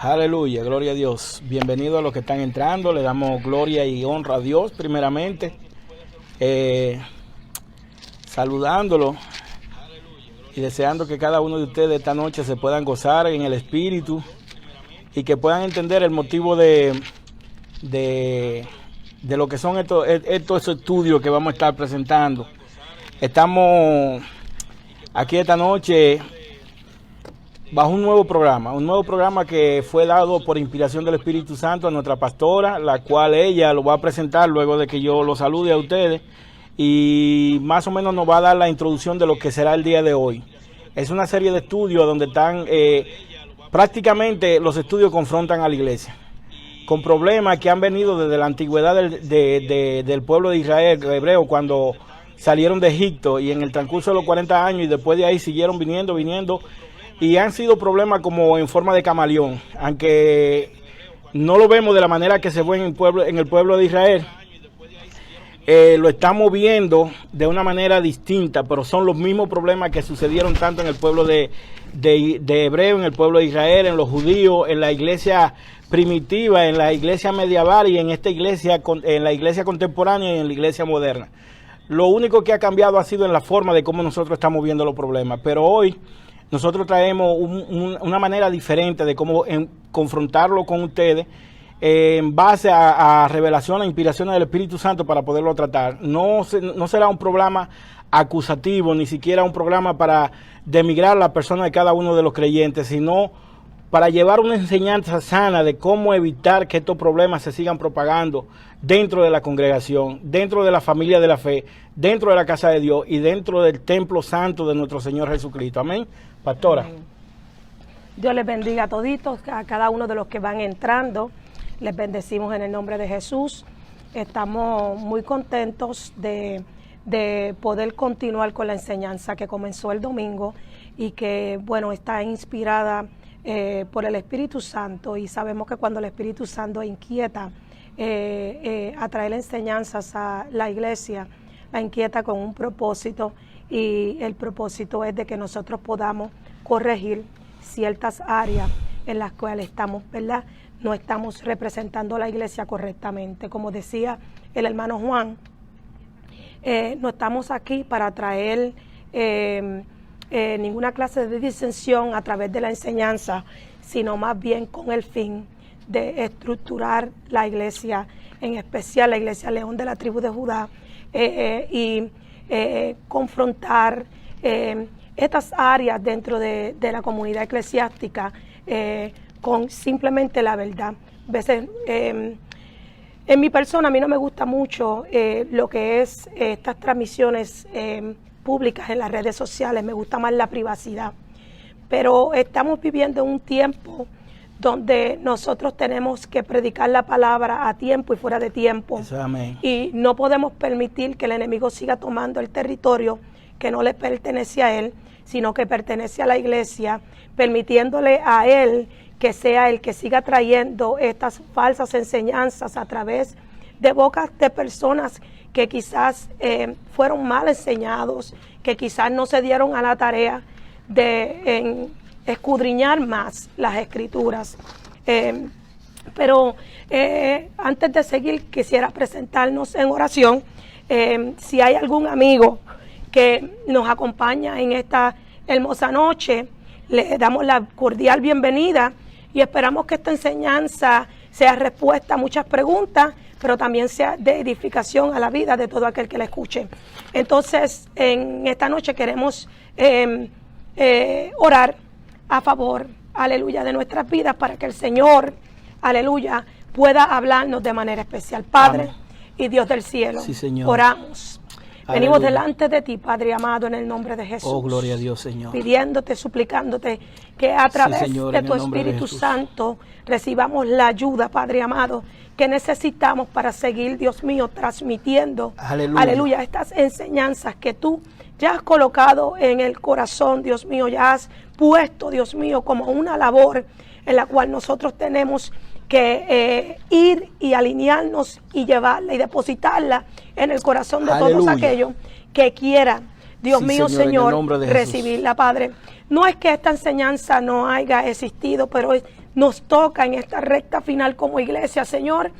Aleluya, gloria a Dios. Bienvenidos a los que están entrando. Le damos gloria y honra a Dios primeramente. Saludándolo y deseando que cada uno de ustedes esta noche se puedan gozar en el Espíritu y que puedan entender el motivo de lo que son estos estudios que vamos a estar presentando. Estamos aquí esta noche bajo un nuevo programa que fue dado por inspiración del Espíritu Santo a nuestra pastora, la cual ella lo va a presentar luego de que yo lo salude a ustedes y más o menos nos va a dar la introducción de lo que será el día de hoy. Es una serie de estudios donde están, prácticamente los estudios confrontan a la iglesia con problemas que han venido desde la antigüedad del pueblo de Israel, hebreo, cuando salieron de Egipto y en el transcurso de los 40 años y después de ahí siguieron viniendo y han sido problemas como en forma de camaleón, aunque no lo vemos de la manera que se ve en el pueblo de Israel. Lo estamos viendo de una manera distinta, pero son los mismos problemas que sucedieron tanto en el pueblo de hebreo, en el pueblo de Israel, en los judíos, en la iglesia primitiva, en la iglesia medieval y en esta iglesia, en la iglesia contemporánea y en la iglesia moderna. Lo único que ha cambiado ha sido en la forma de cómo nosotros estamos viendo los problemas, pero hoy nosotros traemos una manera diferente de cómo confrontarlo con ustedes en base a revelación, a inspiraciones del Espíritu Santo para poderlo tratar. No será un programa acusativo, ni siquiera un programa para denigrar a la persona de cada uno de los creyentes, sino para llevar una enseñanza sana de cómo evitar que estos problemas se sigan propagando dentro de la congregación, dentro de la familia de la fe, dentro de la casa de Dios y dentro del templo santo de nuestro Señor Jesucristo. Amén. Pastora. Amén. Dios les bendiga a toditos, a cada uno de los que van entrando. Les bendecimos en el nombre de Jesús. Estamos muy contentos de poder continuar con la enseñanza que comenzó el domingo y que, bueno, está inspirada por el Espíritu Santo, y sabemos que cuando el Espíritu Santo inquieta a traer enseñanzas a la iglesia, la inquieta con un propósito, y el propósito es de que nosotros podamos corregir ciertas áreas en las cuales estamos, ¿verdad?, no estamos representando a la iglesia correctamente. Como decía el hermano Juan, no estamos aquí para traer ninguna clase de disensión a través de la enseñanza, sino más bien con el fin de estructurar la iglesia, en especial la iglesia León de la tribu de Judá, y confrontar estas áreas dentro de la comunidad eclesiástica con simplemente la verdad. A veces, en mi persona, a mí no me gusta mucho lo que es estas transmisiones públicas en las redes sociales, me gusta más la privacidad. Pero estamos viviendo un tiempo donde nosotros tenemos que predicar la palabra a tiempo y fuera de tiempo. Eso, amén. Y no podemos permitir que el enemigo siga tomando el territorio que no le pertenece a él, sino que pertenece a la iglesia, permitiéndole a él que sea el que siga trayendo estas falsas enseñanzas a través de bocas de personas que quizás fueron mal enseñados, que quizás no se dieron a la tarea de escudriñar más las escrituras. Pero antes de seguir, quisiera presentarnos en oración. Si hay algún amigo que nos acompaña en esta hermosa noche, le damos la cordial bienvenida y esperamos que esta enseñanza sea respuesta a muchas preguntas, pero también sea de edificación a la vida de todo aquel que la escuche. Entonces, en esta noche queremos orar a favor, aleluya, de nuestras vidas, para que el Señor, aleluya, pueda hablarnos de manera especial. Padre, amén, y Dios del cielo, sí, Señor, oramos. Venimos delante de ti, Padre amado, en el nombre de Jesús. Oh, gloria a Dios, Señor. Pidiéndote, suplicándote que a través Señor, de tu Espíritu Santo recibamos la ayuda, Padre amado, que necesitamos para seguir, Dios mío, transmitiendo, aleluya, estas enseñanzas que tú ya has colocado en el corazón, Dios mío, ya has puesto, Dios mío, como una labor en la cual nosotros tenemos que ir y alinearnos y llevarla y depositarla en el corazón de todos aquellos que quieran Dios Sí, mío, Señor, en el Señor, nombre de Jesús. recibirla, Padre. No es que esta enseñanza no haya existido, pero nos toca en esta recta final como iglesia, Señor,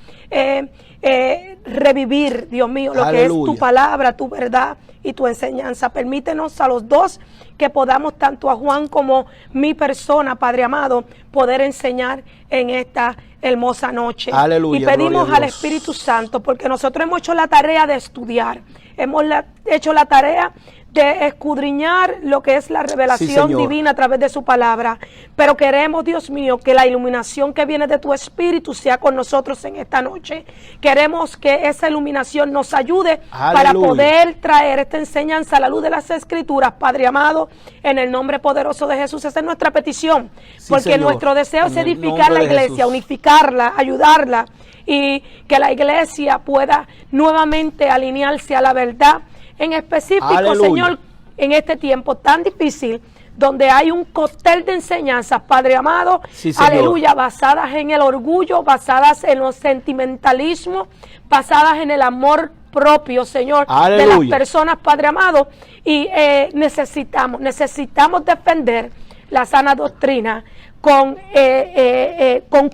revivir, Dios mío, lo que es tu palabra, tu verdad y tu enseñanza. Permítenos a los dos que podamos, tanto a Juan como mi persona, Padre amado, poder enseñar en esta hermosa noche. Aleluya, y pedimos gloria a al Dios. Espíritu Santo, porque nosotros hemos hecho la tarea de estudiar, hemos hecho la tarea de escudriñar lo que es la revelación divina a través de su palabra, pero queremos, Dios mío, que la iluminación que viene de tu Espíritu sea con nosotros en esta noche. Queremos que esa iluminación nos ayude para poder traer esta enseñanza a la luz de las Escrituras, Padre amado, en el nombre poderoso de Jesús. Esa es nuestra petición, porque Señor, nuestro deseo es edificar la iglesia, unificarla, ayudarla, y que la iglesia pueda nuevamente alinearse a la verdad. En específico, aleluya, Señor, en este tiempo tan difícil, donde hay un cóctel de enseñanzas, Padre amado, aleluya, basadas en el orgullo, basadas en los sentimentalismos, basadas en el amor propio, Señor, aleluya, de las personas, Padre amado, y necesitamos defender la sana doctrina con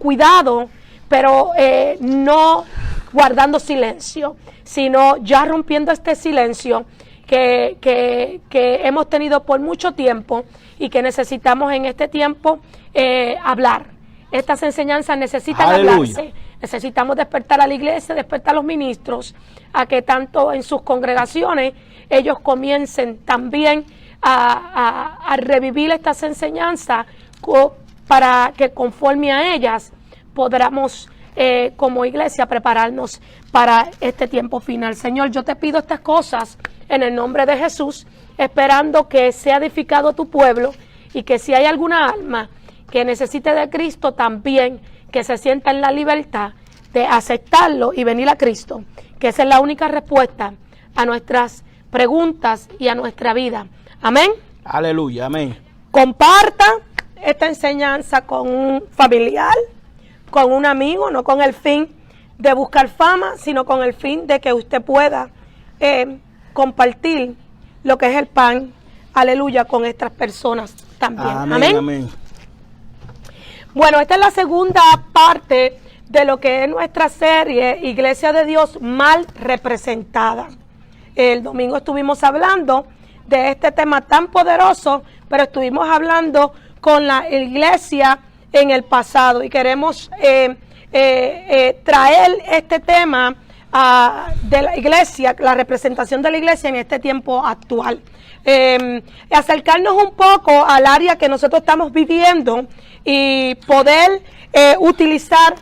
cuidado, pero no guardando silencio, sino ya rompiendo este silencio que hemos tenido por mucho tiempo y que necesitamos en este tiempo hablar. Estas enseñanzas necesitan hablarse. Necesitamos despertar a la iglesia, despertar a los ministros, a que tanto en sus congregaciones ellos comiencen también a revivir estas enseñanzas para que conforme a ellas podamos como iglesia prepararnos para este tiempo final. Señor, yo te pido estas cosas en el nombre de Jesús, esperando que sea edificado tu pueblo y que si hay alguna alma que necesite de Cristo también, que se sienta en la libertad de aceptarlo y venir a Cristo, que esa es la única respuesta a nuestras preguntas y a nuestra vida. Amén. Aleluya, amén. Comparta esta enseñanza con un familiar, con un amigo, no con el fin de buscar fama, sino con el fin de que usted pueda compartir lo que es el pan, aleluya, con estas personas también. Amén. Amén. Bueno, esta es la segunda parte de lo que es nuestra serie Iglesia de Dios mal representada. El domingo estuvimos hablando de este tema tan poderoso, pero estuvimos hablando con la iglesia en el pasado y queremos traer este tema de la iglesia, la representación de la iglesia en este tiempo actual. Acercarnos un poco al área que nosotros estamos viviendo y poder utilizar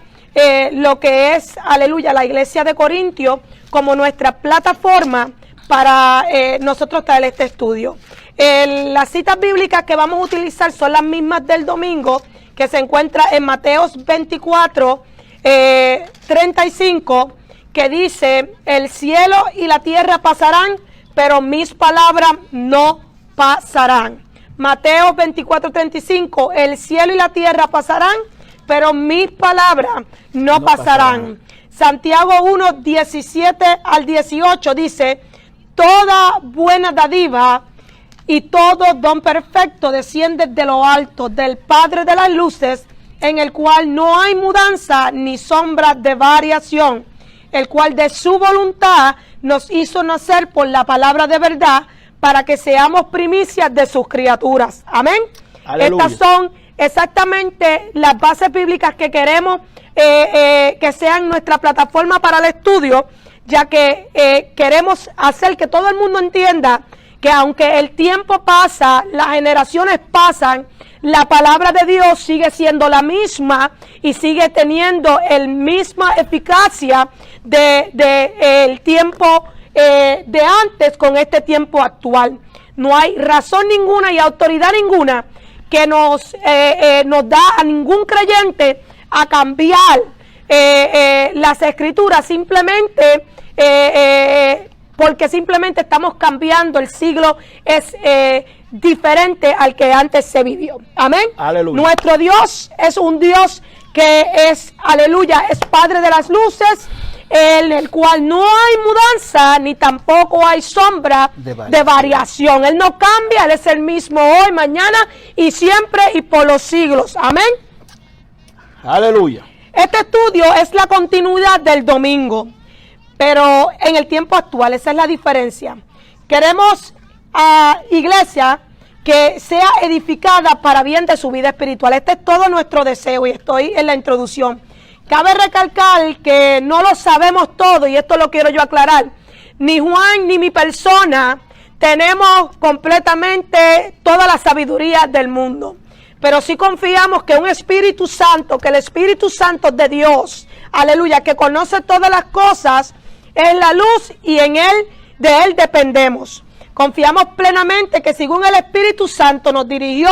lo que es, aleluya, la iglesia de Corintios como nuestra plataforma para nosotros traer este estudio. Las citas bíblicas que vamos a utilizar son las mismas del domingo, que se encuentra en Mateos 24, 35, que dice: el cielo y la tierra pasarán, pero mis palabras no pasarán. Mateo 24, 35, el cielo y la tierra pasarán, pero mis palabras no pasarán. Santiago 1, 17 al 18 dice: toda buena dádiva y todo don perfecto desciende de lo alto, del Padre de las luces, en el cual no hay mudanza ni sombra de variación, el cual de su voluntad nos hizo nacer por la palabra de verdad, para que seamos primicias de sus criaturas. Amén. Aleluya. Estas son exactamente las bases bíblicas que queremos que sean nuestra plataforma para el estudio, ya que queremos hacer que todo el mundo entienda que aunque el tiempo pasa, las generaciones pasan, la palabra de Dios sigue siendo la misma y sigue teniendo el misma eficacia el tiempo de antes con este tiempo actual. No hay razón ninguna y autoridad ninguna que nos da a ningún creyente a cambiar las escrituras simplemente porque simplemente estamos cambiando. El siglo es diferente al que antes se vivió. Amén. Aleluya. Nuestro Dios es un Dios que es, aleluya, es Padre de las luces, en el cual no hay mudanza ni tampoco hay sombra de variación. Él no cambia, Él es el mismo hoy, mañana y siempre y por los siglos. Amén. Aleluya. Este estudio es la continuidad del domingo, pero en el tiempo actual, esa es la diferencia. Queremos a iglesia que sea edificada para bien de su vida espiritual. Este es todo nuestro deseo y estoy en la introducción. Cabe recalcar que no lo sabemos todo y esto lo quiero yo aclarar. Ni Juan ni mi persona tenemos completamente toda la sabiduría del mundo. Pero sí confiamos que un Espíritu Santo, que el Espíritu Santo de Dios, aleluya, que conoce todas las cosas, es la luz y en Él, de Él dependemos. Confiamos plenamente que según el Espíritu Santo nos dirigió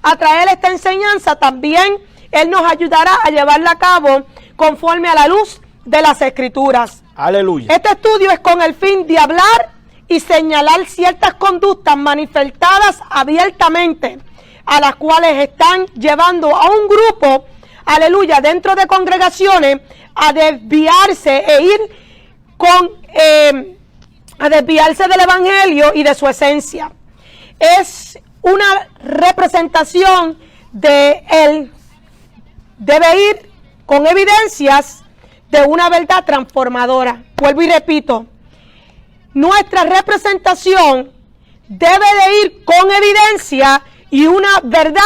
a traer esta enseñanza, también Él nos ayudará a llevarla a cabo conforme a la luz de las Escrituras. Aleluya. Este estudio es con el fin de hablar y señalar ciertas conductas manifestadas abiertamente, a las cuales están llevando a un grupo, aleluya, dentro de congregaciones, a desviarse e ir a desviarse del Evangelio y de su esencia. Es una representación de él. Debe ir con evidencias de una verdad transformadora. Vuelvo y repito, nuestra representación debe de ir con evidencia y una verdad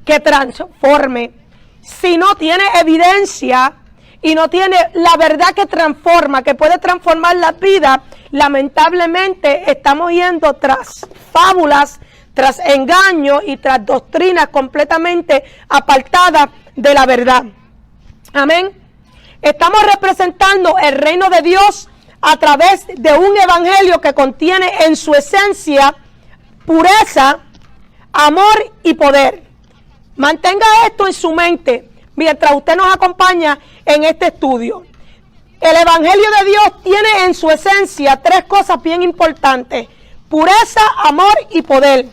que transforme. Si no tiene evidencia y no tiene la verdad que transforma, que puede transformar la vida, lamentablemente estamos yendo tras fábulas, tras engaños y tras doctrinas completamente apartadas de la verdad. Amén. Estamos representando el reino de Dios a través de un evangelio que contiene en su esencia pureza, amor y poder. Mantenga esto en su mente mientras usted nos acompaña en este estudio. El evangelio de Dios tiene en su esencia tres cosas bien importantes: pureza, amor y poder.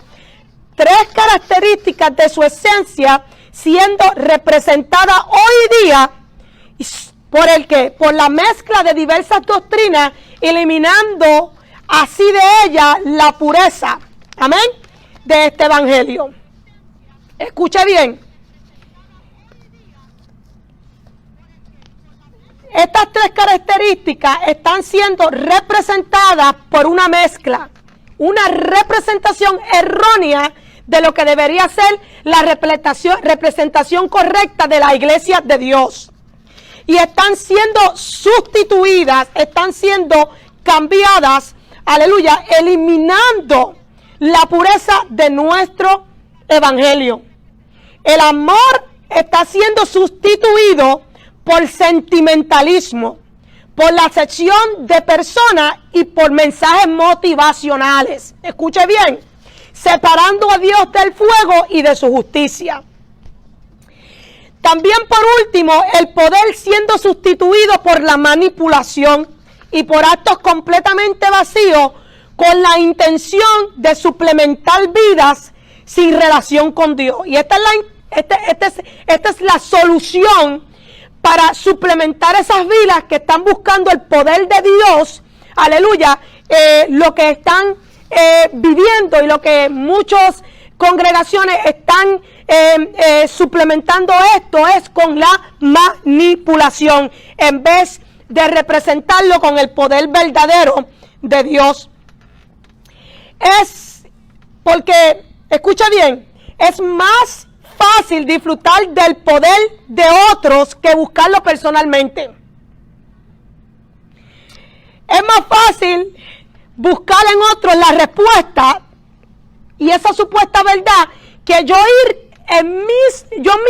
Tres características de su esencia siendo representada hoy día por el que, por la mezcla de diversas doctrinas, eliminando así de ella la pureza. Amén. De este evangelio. Escuche bien. Estas tres características están siendo representadas por una mezcla, una representación errónea de lo que debería ser la representación correcta de la iglesia de Dios. Y están siendo sustituidas, están siendo cambiadas, aleluya, eliminando la pureza de nuestro evangelio. El amor está siendo sustituido por sentimentalismo, por la acepción de personas y por mensajes motivacionales. Escuche bien, separando a Dios del fuego y de su justicia. También por último, el poder siendo sustituido por la manipulación y por actos completamente vacíos con la intención de suplementar vidas sin relación con Dios. Y esta es la solución para suplementar esas vidas que están buscando el poder de Dios, aleluya, lo que están viviendo y lo que muchas congregaciones están suplementando esto es con la manipulación, en vez de representarlo con el poder verdadero de Dios. Es porque, escucha bien, es más fácil disfrutar del poder de otros que buscarlo personalmente. Es más fácil buscar en otros la respuesta y esa supuesta verdad que yo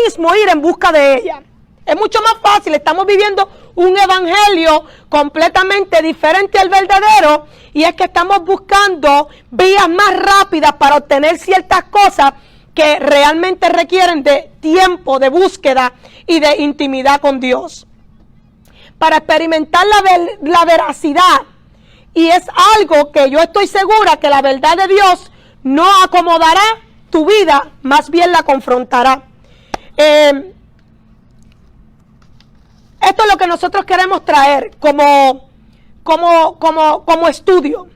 mismo ir en busca de ella. Es mucho más fácil. Estamos viviendo un evangelio completamente diferente al verdadero, y es que estamos buscando vías más rápidas para obtener ciertas cosas que realmente requieren de tiempo, de búsqueda y de intimidad con Dios. Para experimentar la veracidad, y es algo que yo estoy segura que la verdad de Dios no acomodará tu vida, más bien la confrontará. Esto esto es lo que nosotros queremos traer como estudio.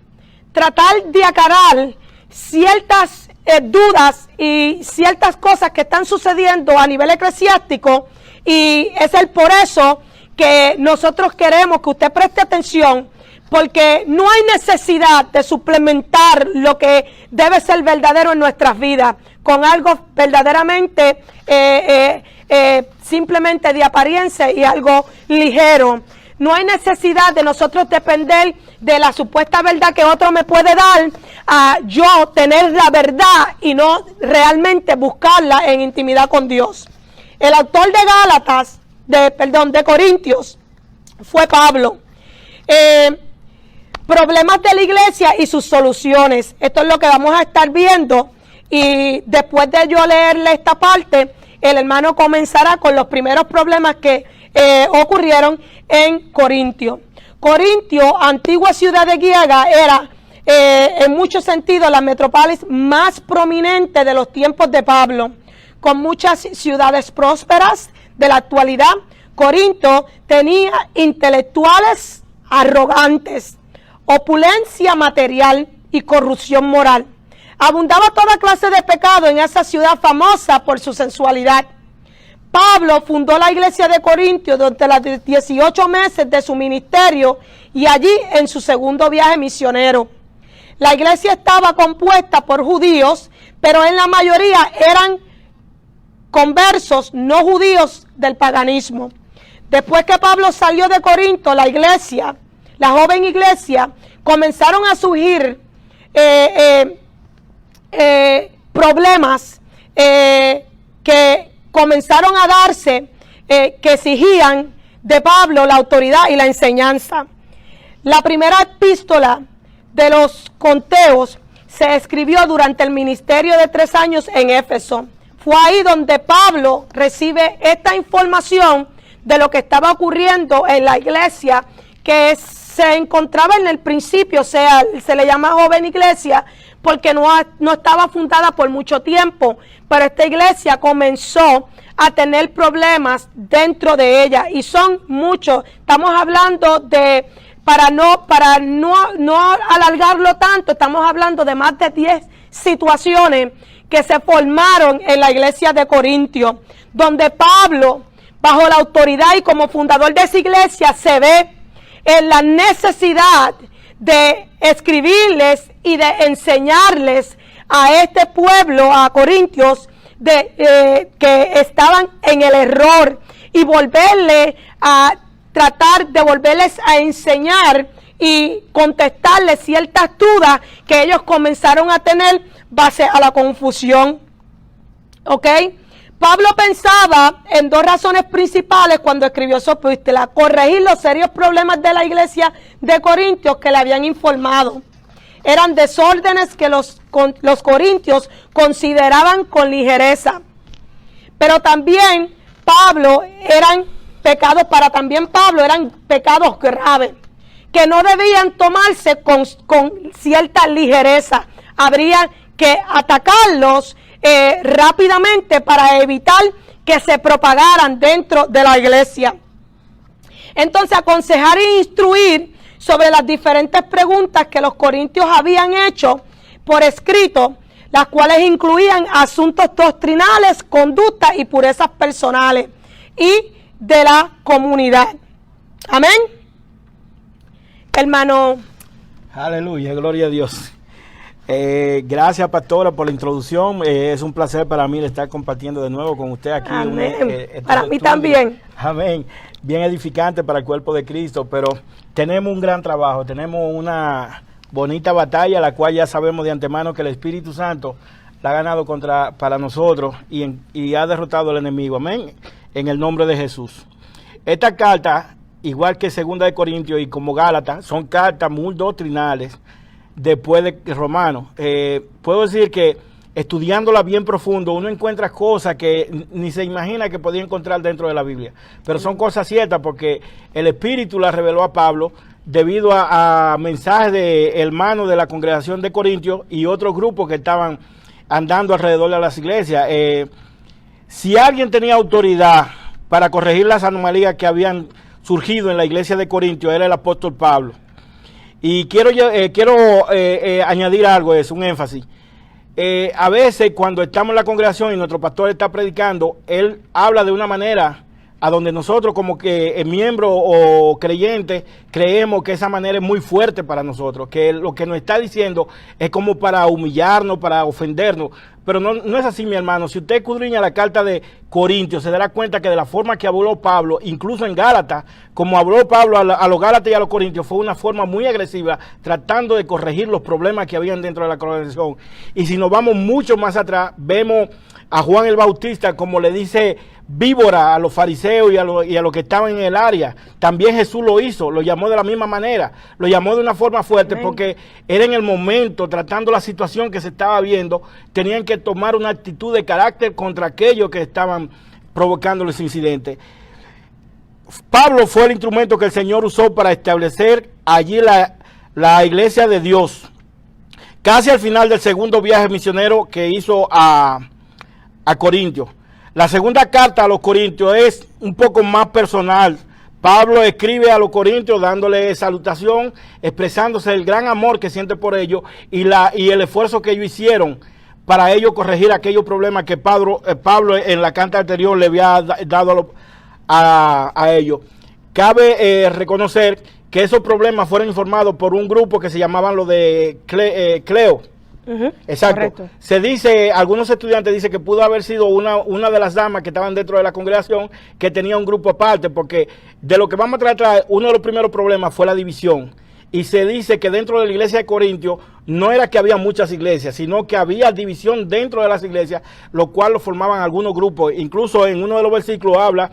Tratar de aclarar ciertas dudas y ciertas cosas que están sucediendo a nivel eclesiástico, y es por eso que nosotros queremos que usted preste atención, porque no hay necesidad de suplementar lo que debe ser verdadero en nuestras vidas con algo verdaderamente simplemente de apariencia y algo ligero. No hay necesidad de nosotros depender de la supuesta verdad que otro me puede dar, a yo tener la verdad y no realmente buscarla en intimidad con Dios. El autor de Corintios fue Pablo. Problemas de la iglesia y sus soluciones. Esto es lo que vamos a estar viendo, y después de yo leerle esta parte, el hermano comenzará con los primeros problemas que ocurrieron en Corintio. Corintio, antigua ciudad griega, era en muchos sentidos la metrópolis más prominente de los tiempos de Pablo, con muchas ciudades prósperas de la actualidad. Corinto tenía intelectuales arrogantes, opulencia material y corrupción moral. Abundaba toda clase de pecado en esa ciudad famosa por su sensualidad. Pablo fundó la iglesia de Corintio durante los 18 meses de su ministerio y allí en su segundo viaje misionero. La iglesia estaba compuesta por judíos, pero en la mayoría eran conversos no judíos del paganismo. Después que Pablo salió de Corinto, la joven iglesia, comenzaron a surgir problemas que comenzaron a darse, que exigían de Pablo la autoridad y la enseñanza. La primera epístola de los Conteos se escribió durante el ministerio de 3 años en Éfeso. Fue ahí donde Pablo recibe esta información de lo que estaba ocurriendo en la iglesia, que se encontraba en el principio, se le llama joven iglesia, porque no estaba fundada por mucho tiempo, pero esta iglesia comenzó a tener problemas dentro de ella, y son muchos. Estamos hablando de, para no alargarlo tanto, estamos hablando de más de 10 situaciones que se formaron en la iglesia de Corintio, donde Pablo, bajo la autoridad y como fundador de esa iglesia, se ve en la necesidad de escribirles y de enseñarles a este pueblo, a Corintios, que estaban en el error, y tratar de volverles a enseñar y contestarles ciertas dudas que ellos comenzaron a tener base a la confusión. ¿Ok? Pablo pensaba en 2 razones principales cuando escribió su epístola: corregir los serios problemas de la iglesia de Corintios que le habían informado. Eran desórdenes que los corintios consideraban con ligereza. Pero también eran pecados graves, que no debían tomarse con cierta ligereza. Habría que atacarlos rápidamente para evitar que se propagaran dentro de la iglesia. Entonces, aconsejar e instruir sobre las diferentes preguntas que los corintios habían hecho por escrito, las cuales incluían asuntos doctrinales, conductas y purezas personales y de la comunidad. Amén. Hermano. Aleluya, gloria a Dios. Gracias, pastora, por la introducción. Es un placer para mí estar compartiendo de nuevo con usted aquí. Amén. Para mí también. Amén. Bien edificante para el cuerpo de Cristo, pero tenemos un gran trabajo, tenemos una bonita batalla, la cual ya sabemos de antemano que el Espíritu Santo la ha ganado para nosotros y ha derrotado al enemigo. Amén. En el nombre de Jesús. Esta carta, igual que 2 de Corintios y como Gálatas, son cartas muy doctrinales después de Romanos. Puedo decir que estudiándola bien profundo, uno encuentra cosas que ni se imagina que podía encontrar dentro de la Biblia. Pero son cosas ciertas porque el Espíritu las reveló a Pablo debido a mensajes de hermanos de la congregación de Corintios y otros grupos que estaban andando alrededor de las iglesias. Si alguien tenía autoridad para corregir las anomalías que habían surgido en la iglesia de Corintios era el apóstol Pablo. Y quiero añadir algo, es un énfasis. A veces cuando estamos en la congregación y nuestro pastor está predicando, él habla de una manera a donde nosotros como que miembros o creyentes creemos que esa manera es muy fuerte para nosotros, que lo que nos está diciendo es como para humillarnos, para ofendernos, pero no es así, mi hermano. Si usted escudriña la carta de Corintios, se dará cuenta que de la forma que habló Pablo, incluso en Gálatas, como habló Pablo a los Gálatas y a los Corintios, fue una forma muy agresiva, tratando de corregir los problemas que habían dentro de la congregación. Y si nos vamos mucho más atrás, vemos a Juan el Bautista como le dice víbora a los fariseos y a los que estaban en el área. También Jesús lo hizo, lo llamó de la misma manera, lo llamó de una forma fuerte. Amén. Porque era en el momento, tratando la situación que se estaba viendo, tenían que tomar una actitud de carácter contra aquellos que estaban provocando los incidentes. Pablo fue el instrumento que el Señor usó para establecer allí la iglesia de Dios. Casi al final del segundo viaje misionero que hizo a Corintios. La segunda carta a los Corintios es un poco más personal. Pablo escribe a los Corintios dándole salutación, expresándose el gran amor que siente por ellos y el esfuerzo que ellos hicieron para ellos corregir aquellos problemas que Pablo en la carta anterior le había dado a ellos. Cabe reconocer que esos problemas fueron informados por un grupo que se llamaban los de Cleo. Exacto. Correcto. Se dice, algunos estudiantes dicen que pudo haber sido una de las damas que estaban dentro de la congregación que tenía un grupo aparte, porque de lo que vamos a tratar, uno de los primeros problemas fue la división. Y se dice que dentro de la iglesia de Corintios no era que había muchas iglesias, sino que había división dentro de las iglesias, lo cual lo formaban algunos grupos. Incluso en uno de los versículos habla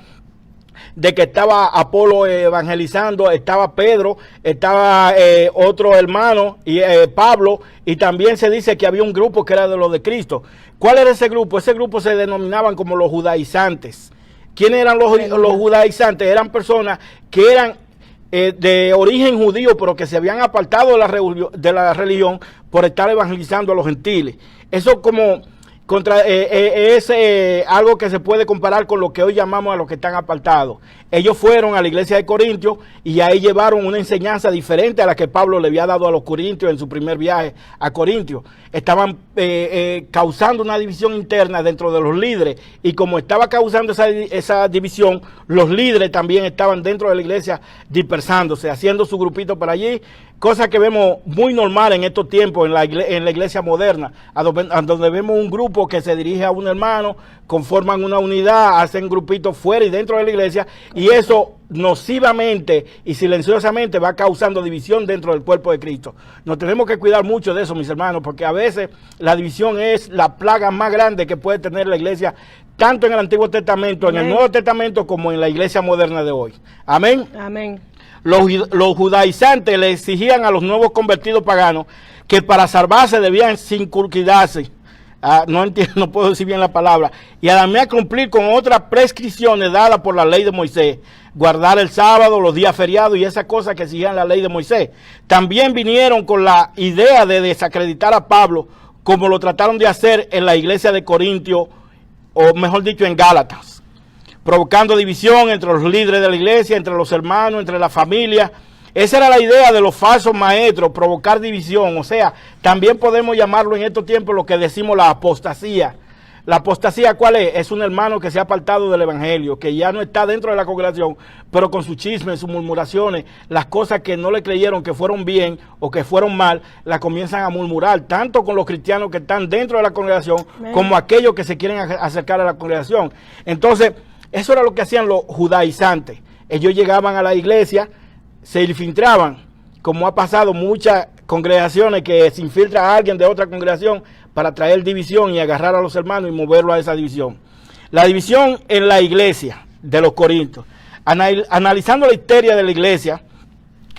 de que estaba Apolo evangelizando, estaba Pedro, estaba otro hermano, y Pablo, y también se dice que había un grupo que era de los de Cristo. ¿Cuál era ese grupo? Ese grupo se denominaban como los judaizantes. ¿Quiénes eran los judaizantes? Eran personas que eran de origen judío, pero que se habían apartado de la religión por estar evangelizando a los gentiles. Eso como es algo que se puede comparar con lo que hoy llamamos a los que están apartados. Ellos fueron a la iglesia de Corintios y ahí llevaron una enseñanza diferente a la que Pablo le había dado a los corintios en su primer viaje a Corintios. Estaban causando una división interna dentro de los líderes, y como estaba causando esa división, los líderes también estaban dentro de la iglesia dispersándose, haciendo su grupito por allí, cosa que vemos muy normal en estos tiempos en la iglesia moderna, a donde vemos un grupo que se dirige a un hermano, conforman una unidad, hacen grupitos fuera y dentro de la iglesia, y eso nocivamente y silenciosamente va causando división dentro del cuerpo de Cristo. Nos tenemos que cuidar mucho de eso, mis hermanos, porque a veces la división es la plaga más grande que puede tener la iglesia, tanto en el Antiguo Testamento, amén, en el Nuevo Testamento, como en la iglesia moderna de hoy. Amén. Amén. Los judaizantes le exigían a los nuevos convertidos paganos que para salvarse debían circuncidarse. No puedo decir bien la palabra. Y además cumplir con otras prescripciones dadas por la ley de Moisés. Guardar el sábado, los días feriados y esas cosas que exigían la ley de Moisés. También vinieron con la idea de desacreditar a Pablo, como lo trataron de hacer en la iglesia de Corintios, o mejor dicho, en Gálatas, provocando división entre los líderes de la iglesia, entre los hermanos, entre la familia. Esa era la idea de los falsos maestros, provocar división. O sea, también podemos llamarlo en estos tiempos lo que decimos la apostasía. La apostasía, ¿cuál es? Es un hermano que se ha apartado del evangelio, que ya no está dentro de la congregación, pero con sus chismes, sus murmuraciones, las cosas que no le creyeron que fueron bien o que fueron mal, las comienzan a murmurar, tanto con los cristianos que están dentro de la congregación, amén, como aquellos que se quieren acercar a la congregación. Entonces, eso era lo que hacían los judaizantes. Ellos llegaban a la iglesia, se infiltraban, como ha pasado muchas congregaciones que se infiltra a alguien de otra congregación para traer división y agarrar a los hermanos y moverlo a esa división. La división en la iglesia de los Corintios. Analizando la historia de la iglesia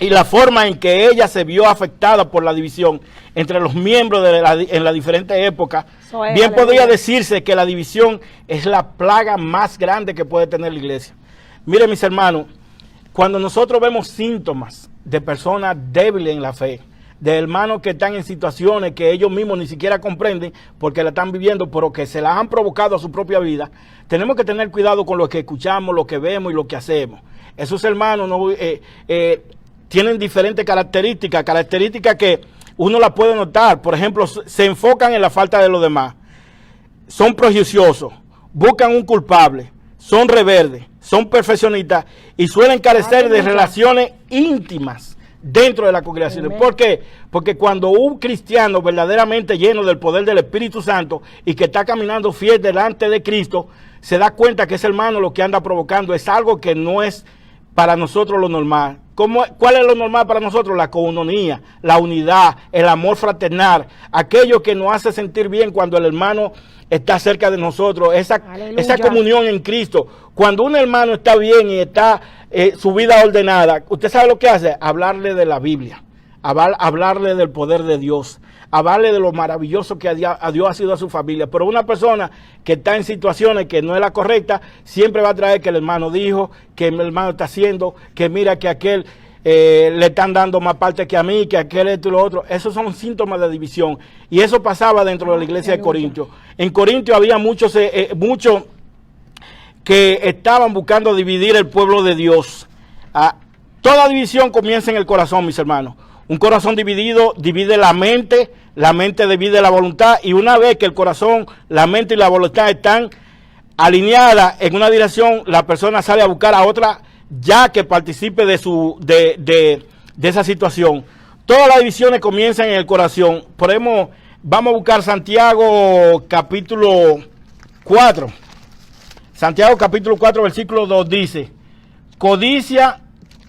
y la forma en que ella se vio afectada por la división entre los miembros en las diferentes épocas, bien podría decirse que la división es la plaga más grande que puede tener la iglesia. Miren, mis hermanos, cuando nosotros vemos síntomas de personas débiles en la fe, de hermanos que están en situaciones que ellos mismos ni siquiera comprenden porque la están viviendo, pero que se las han provocado a su propia vida. Tenemos que tener cuidado con lo que escuchamos, lo que vemos y lo que hacemos. Esos hermanos tienen diferentes características que uno las puede notar. Por ejemplo, se enfocan en la falta de los demás, son prejuiciosos, buscan un culpable, son rebeldes, son perfeccionistas y suelen carecer de relaciones íntimas dentro de la congregación. ¿Por qué? Porque cuando un cristiano verdaderamente lleno del poder del Espíritu Santo y que está caminando fiel delante de Cristo, se da cuenta que ese hermano lo que anda provocando es algo que no es para nosotros lo normal. ¿Cuál es lo normal para nosotros? La comunión, la unidad, el amor fraternal, aquello que nos hace sentir bien cuando el hermano está cerca de nosotros, esa comunión en Cristo. Cuando un hermano está bien y está su vida ordenada, ¿usted sabe lo que hace? Hablarle de la Biblia, hablarle del poder de Dios, hablarle de lo maravilloso que a Dios ha sido a su familia. Pero una persona que está en situaciones que no es la correcta, siempre va a traer que el hermano dijo, que el hermano está haciendo, que mira que aquel le están dando más parte que a mí, que aquel esto y lo otro. Esos son síntomas de división. Y eso pasaba dentro de la iglesia de Corintio. En Corintio había muchos que estaban buscando dividir el pueblo de Dios. Toda división comienza en el corazón, mis hermanos. Un corazón dividido divide la mente divide la voluntad, y una vez que el corazón, la mente y la voluntad están alineadas en una dirección, la persona sale a buscar a otra ya que participe de esa situación. Todas las divisiones comienzan en el corazón. Vamos a buscar Santiago capítulo 4. Santiago capítulo 4 versículo 2 dice: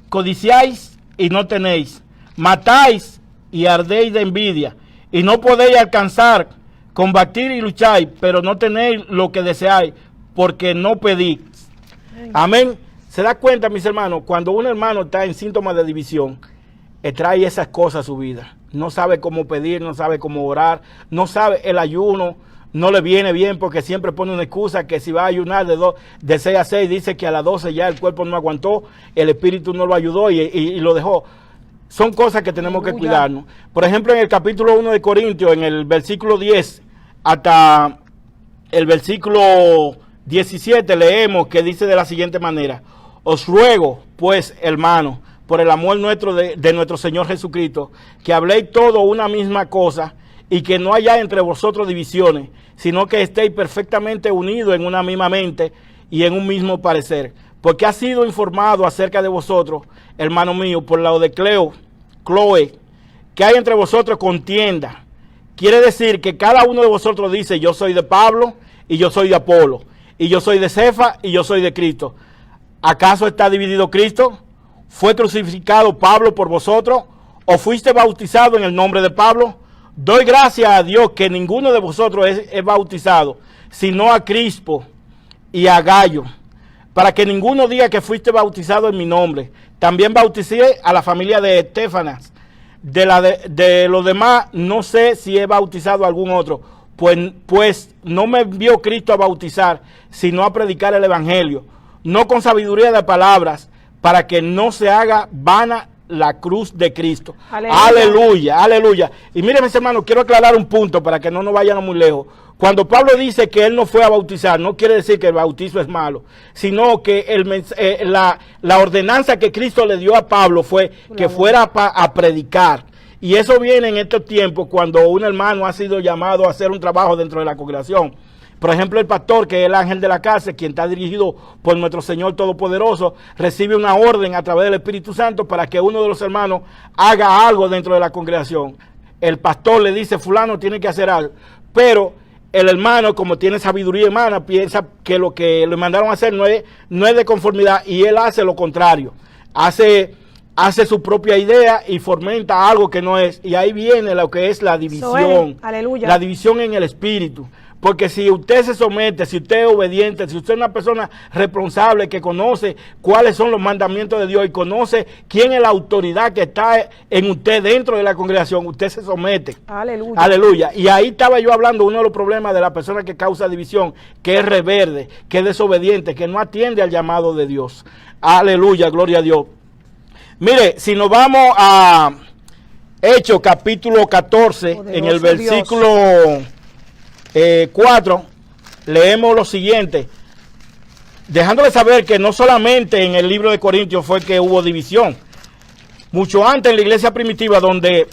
codiciáis y no tenéis, matáis y ardéis de envidia, y no podéis alcanzar, combatir y lucháis, pero no tenéis lo que deseáis, porque no pedís. Amén. ¿Se da cuenta, mis hermanos? Cuando un hermano está en síntomas de división, trae esas cosas a su vida. No sabe cómo pedir, no sabe cómo orar, no sabe el ayuno, no le viene bien porque siempre pone una excusa que si va a ayunar de 6 a 6, dice que a las 12 ya el cuerpo no aguantó, el espíritu no lo ayudó y lo dejó. Son cosas que tenemos que cuidarnos. Por ejemplo, en el capítulo 1 de Corintios, en el versículo 10 hasta el versículo 17, leemos que dice de la siguiente manera: os ruego, pues, hermanos, por el amor nuestro de nuestro Señor Jesucristo, que habléis todo una misma cosa, y que no haya entre vosotros divisiones, sino que estéis perfectamente unidos en una misma mente y en un mismo parecer. Porque ha sido informado acerca de vosotros, hermano mío, por la de Chloe, que hay entre vosotros contienda. Quiere decir que cada uno de vosotros dice: yo soy de Pablo, y yo soy de Apolo, y yo soy de Cefa, y yo soy de Cristo. ¿Acaso está dividido Cristo? ¿Fue crucificado Pablo por vosotros? ¿O fuiste bautizado en el nombre de Pablo? Doy gracias a Dios que ninguno de vosotros es bautizado, sino a Crispo y a Gallo, para que ninguno diga que fuiste bautizado en mi nombre. También bauticé a la familia de Estéfanas. De los demás no sé si he bautizado a algún otro, pues no me envió Cristo a bautizar, sino a predicar el evangelio, no con sabiduría de palabras, para que no se haga vana la cruz de Cristo. Aleluya, aleluya, aleluya. Y miren, mis hermanos, quiero aclarar un punto para que no nos vayamos muy lejos. Cuando Pablo dice que él no fue a bautizar, no quiere decir que el bautizo es malo, sino que la ordenanza que Cristo le dio a Pablo fue que fuera a predicar. Y eso viene en estos tiempos cuando un hermano ha sido llamado a hacer un trabajo dentro de la congregación. Por ejemplo, el pastor, que es el ángel de la cárcel, quien está dirigido por nuestro Señor Todopoderoso, recibe una orden a través del Espíritu Santo para que uno de los hermanos haga algo dentro de la congregación. El pastor le dice: fulano tiene que hacer algo, pero el hermano, como tiene sabiduría humana, piensa que lo que le mandaron a hacer no es de conformidad, y él hace lo contrario, hace su propia idea y fomenta algo que no es, y ahí viene lo que es la división, la división en el espíritu. Porque si usted se somete, si usted es obediente, si usted es una persona responsable que conoce cuáles son los mandamientos de Dios y conoce quién es la autoridad que está en usted dentro de la congregación, usted se somete. Aleluya. Aleluya. Y ahí estaba yo hablando uno de los problemas de la persona que causa división, que es rebelde, que es desobediente, que no atiende al llamado de Dios. Aleluya, gloria a Dios. Mire, si nos vamos a Hechos capítulo 14, Poderoso en el Dios. versículo 4, leemos lo siguiente, dejándole saber que no solamente en el libro de Corintios fue que hubo división, mucho antes en la iglesia primitiva, donde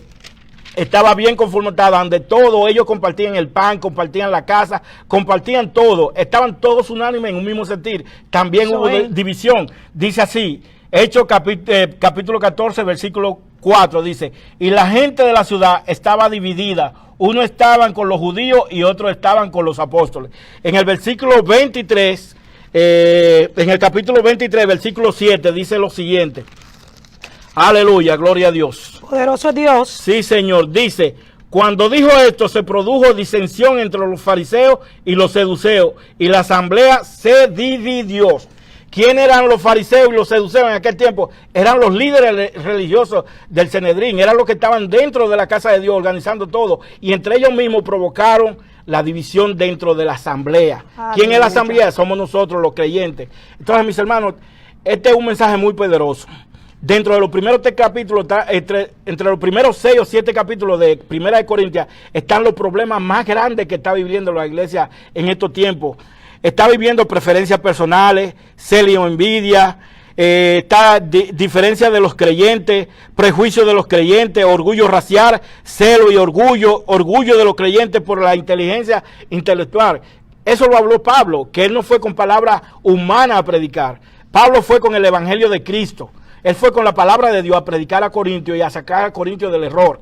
estaba bien conformatada, donde todos ellos compartían el pan, compartían la casa, compartían todo, estaban todos unánimes en un mismo sentir, también Eso hubo es. división. Dice así, Hechos capítulo 14, versículo 4, dice, y la gente de la ciudad estaba dividida, unos estaban con los judíos y otros estaban con los apóstoles. En el versículo 23, en el capítulo 23, versículo 7, dice lo siguiente, aleluya, gloria a Dios. Poderoso Dios. Sí, Señor, dice, cuando dijo esto se produjo disensión entre los fariseos y los seduceos, y la asamblea se dividió. ¿Quién eran los fariseos y los seduceos en aquel tiempo? Eran los líderes religiosos del Sanedrín, eran los que estaban dentro de la casa de Dios organizando todo, y entre ellos mismos provocaron la división dentro de la asamblea. ¿Quién es la asamblea? Somos nosotros los creyentes. Entonces, mis hermanos, este es un mensaje muy poderoso. Dentro de los primeros 3 capítulos, entre los primeros 6 o 7 capítulos de Primera de Corintios, están los problemas más grandes que está viviendo la iglesia en estos tiempos. Está viviendo preferencias personales, celio, envidia, está diferencia de los creyentes, prejuicio de los creyentes, orgullo racial, celo y orgullo de los creyentes por la inteligencia intelectual. Eso lo habló Pablo, que él no fue con palabras humanas a predicar. Pablo fue con el evangelio de Cristo. Él fue con la palabra de Dios a predicar a Corintios y a sacar a Corintios del error.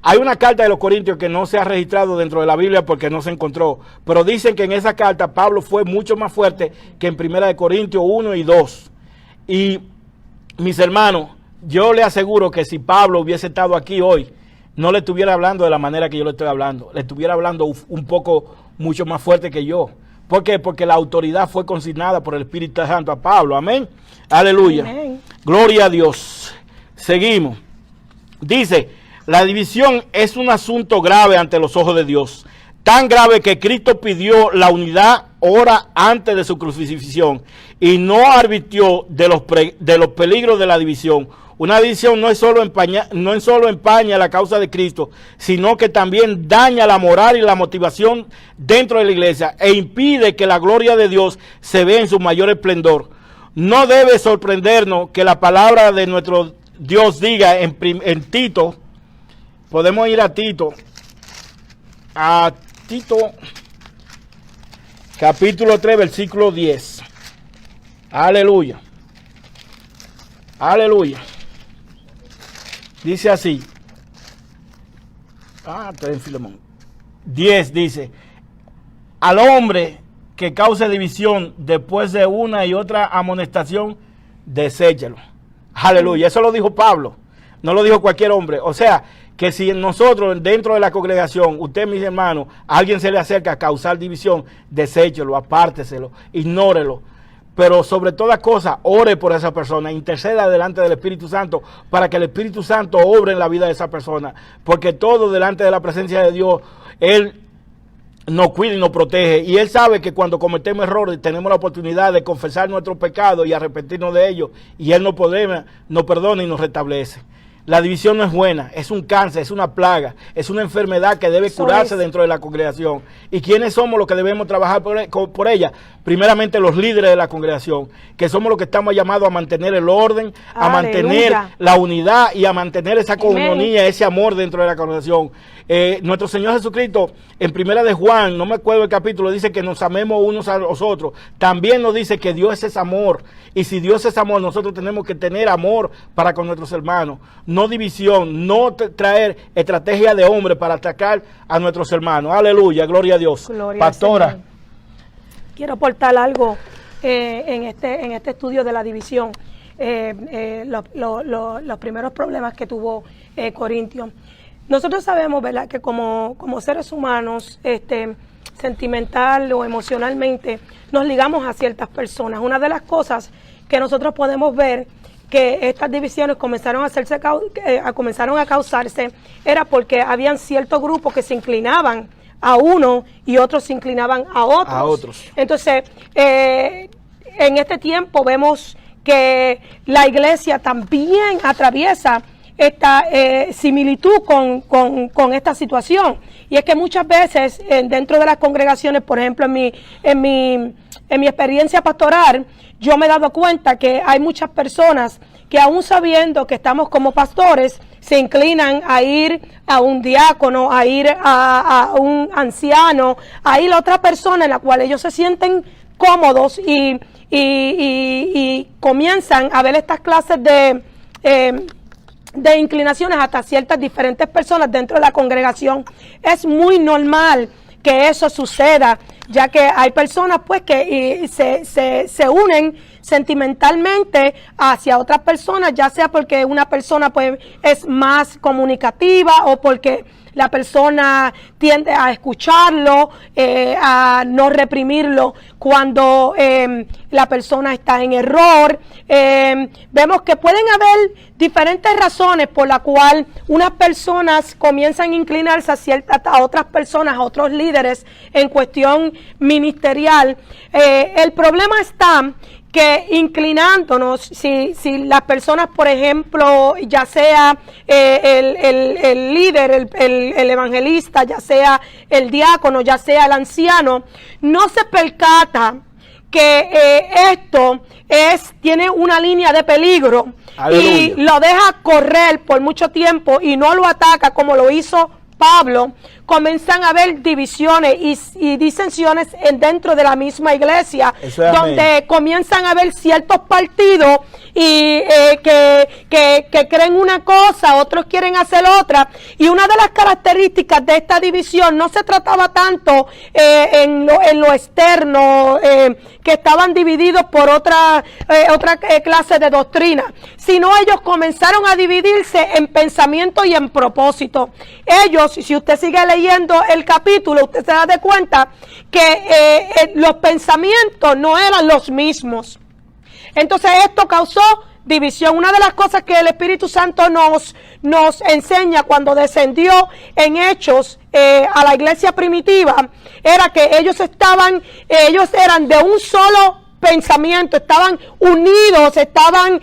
Hay una carta de los Corintios que no se ha registrado dentro de la Biblia porque no se encontró, pero dicen que en esa carta Pablo fue mucho más fuerte que en Primera de Corintios 1 y 2. Y mis hermanos, yo le aseguro que si Pablo hubiese estado aquí hoy, no le estuviera hablando de la manera que yo le estoy hablando, le estuviera hablando un poco mucho más fuerte que yo. ¿Por qué? Porque la autoridad fue consignada por el Espíritu Santo a Pablo. Amén. Aleluya. Amén. Gloria a Dios. Seguimos. Dice, la división es un asunto grave ante los ojos de Dios. Tan grave que Cristo pidió la unidad hora antes de su crucifixión y no advirtió de los peligros de la división. Una división no solo empaña la causa de Cristo, sino que también daña la moral y la motivación dentro de la iglesia e impide que la gloria de Dios se vea en su mayor esplendor. No debe sorprendernos que la palabra de nuestro Dios diga en Tito, podemos ir a Tito capítulo 3, versículo 10. Aleluya. Aleluya. Dice así. 10 dice, al hombre que cause división después de una y otra amonestación, deséchelo. Aleluya. Eso lo dijo Pablo. No lo dijo cualquier hombre. O sea, que si nosotros dentro de la congregación, usted, mis hermanos, a alguien se le acerca a causar división, deséchelo, apárteselo, ignórelo. Pero sobre todas cosas, ore por esa persona, interceda delante del Espíritu Santo para que el Espíritu Santo obre en la vida de esa persona. Porque todo delante de la presencia de Dios, Él nos cuida y nos protege. Y Él sabe que cuando cometemos errores tenemos la oportunidad de confesar nuestros pecados y arrepentirnos de ellos. Y Él nos perdona y nos restablece. La división no es buena, es un cáncer, es una plaga, es una enfermedad que debe curarse dentro de la congregación. ¿Y quiénes somos los que debemos trabajar por ella? Primeramente los líderes de la congregación, que somos los que estamos llamados a mantener el orden, a mantener la unidad y a mantener esa comunión, ese amor dentro de la congregación. Nuestro Señor Jesucristo, en Primera de Juan, no me acuerdo el capítulo, dice que nos amemos unos a los otros. También nos dice que Dios es amor. Y si Dios es amor, nosotros tenemos que tener amor para con nuestros hermanos. No división, no traer estrategia de hombre para atacar a nuestros hermanos. Aleluya, gloria a Dios. Gloria Pastora. Señor. Quiero aportar algo en este estudio de la división. Los primeros problemas que tuvo Corintios. Nosotros sabemos, ¿verdad?, que como seres humanos, sentimental o emocionalmente, nos ligamos a ciertas personas. Una de las cosas que nosotros podemos ver que estas divisiones comenzaron a causarse era porque habían ciertos grupos que se inclinaban a uno y otros se inclinaban a otros. Entonces, en este tiempo vemos que la iglesia también atraviesa similitud con esta situación. Y es que muchas veces dentro de las congregaciones, por ejemplo, en mi experiencia pastoral, yo me he dado cuenta que hay muchas personas que aún sabiendo que estamos como pastores, se inclinan a ir a un diácono, a ir a un anciano, a ir a otra persona en la cual ellos se sienten cómodos y comienzan a ver estas clases de inclinaciones hasta ciertas diferentes personas dentro de la congregación. Es muy normal que eso suceda, ya que hay personas pues que se unen sentimentalmente hacia otras personas, ya sea porque una persona pues es más comunicativa o porque la persona tiende a escucharlo, a no reprimirlo cuando la persona está en error. Vemos que pueden haber diferentes razones por la cual unas personas comienzan a inclinarse a otras personas, a otros líderes en cuestión ministerial. El problema está que inclinándonos, si las personas, por ejemplo, ya sea el líder, el evangelista, ya sea el diácono, ya sea el anciano, no se percata que esto tiene una línea de peligro. Aleluya. Y lo deja correr por mucho tiempo y no lo ataca como lo hizo Pablo, comienzan a haber divisiones y disensiones dentro de la misma iglesia, donde comienzan a haber ciertos partidos y que creen una cosa, otros quieren hacer otra. Y una de las características de esta división no se trataba tanto en lo externo, que estaban divididos por otra clase de doctrina, sino ellos comenzaron a dividirse en pensamiento y en propósito. Ellos, si usted sigue leyendo el capítulo, usted se da de cuenta que los pensamientos no eran los mismos. Entonces esto causó división. Una de las cosas que el Espíritu Santo nos enseña cuando descendió en Hechos a la iglesia primitiva, era que ellos eran de un solo pensamiento, estaban unidos, estaban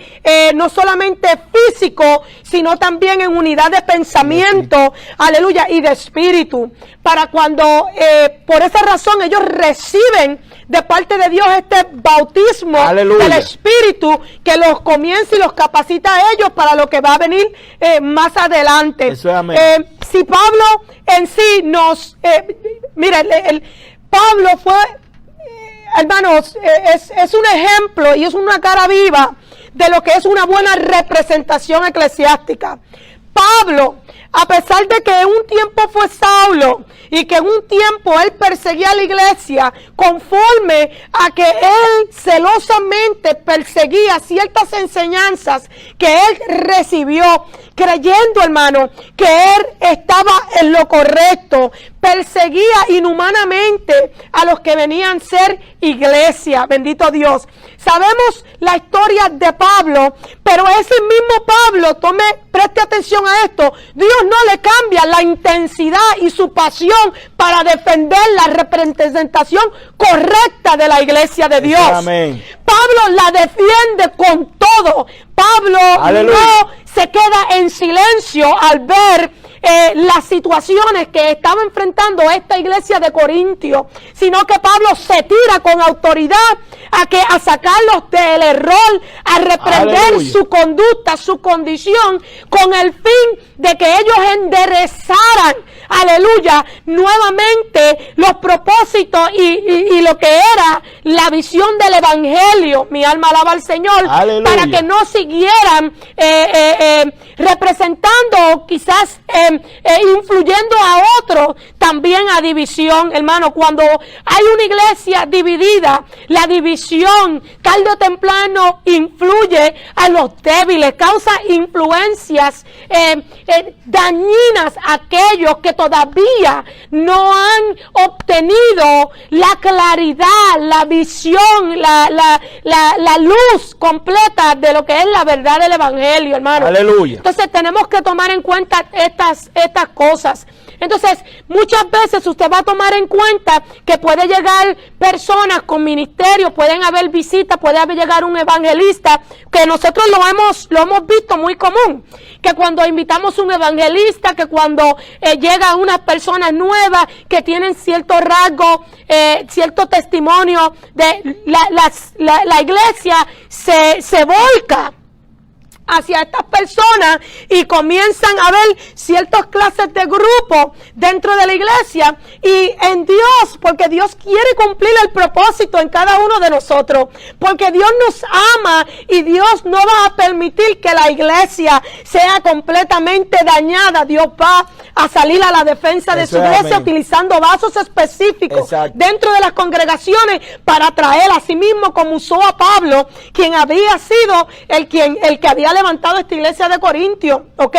no solamente físico, sino también en unidad de pensamiento, aleluya, y de espíritu. Para cuando, por esa razón, ellos reciben de parte de Dios este bautismo, aleluya, del Espíritu, que los comienza y los capacita a ellos para lo que va a venir más adelante. Si Pablo en sí Pablo fue, hermanos, es un ejemplo y es una cara viva de lo que es una buena representación eclesiástica. Pablo, a pesar de que en un tiempo fue Saulo y que en un tiempo él perseguía a la iglesia, conforme a que él celosamente perseguía ciertas enseñanzas que él recibió, creyendo, hermano, que él estaba en lo correcto, perseguía inhumanamente a los que venían a ser iglesia. Bendito Dios. Sabemos la historia de Pablo, pero ese mismo Pablo, preste atención a esto, Dios no le cambia la intensidad y su pasión para defender la representación correcta de la iglesia de Dios. Amén. Pablo la defiende con todo. Pablo, aleluya, no se queda en silencio al ver las situaciones que estaba enfrentando esta iglesia de Corintio, sino que Pablo se tira con autoridad a sacarlos del error, a reprender, aleluya, su conducta, su condición, con el fin de que ellos enderezaran, aleluya, nuevamente los propósitos y lo que era la visión del evangelio. Mi alma alaba al Señor, aleluya, para que no siguieran representando o quizás influyendo a otros también a división. Hermano, cuando hay una iglesia dividida, la división tarde o temprano influye a los débiles, causa influencias dañinas a aquellos que todavía no han obtenido la claridad, la visión, la luz completa de lo que es la verdad del evangelio, hermano. Aleluya. Entonces tenemos que tomar en cuenta estas estas cosas. Entonces, muchas veces usted va a tomar en cuenta que puede llegar personas con ministerio, pueden haber visitas, puede haber llegar un evangelista, que nosotros lo hemos visto muy común, que cuando invitamos un evangelista, que cuando llegan unas personas nuevas que tienen cierto rasgo, cierto testimonio, de la iglesia se volca hacia estas personas y comienzan a ver ciertas clases de grupos dentro de la iglesia, y en Dios, porque Dios quiere cumplir el propósito en cada uno de nosotros, porque Dios nos ama y Dios no va a permitir que la iglesia sea completamente dañada. Dios va a salir a la defensa de su iglesia utilizando vasos específicos dentro de las congregaciones para traer a sí mismo, como usó a Pablo, quien había sido el que había levantado esta iglesia de Corintios, ¿ok?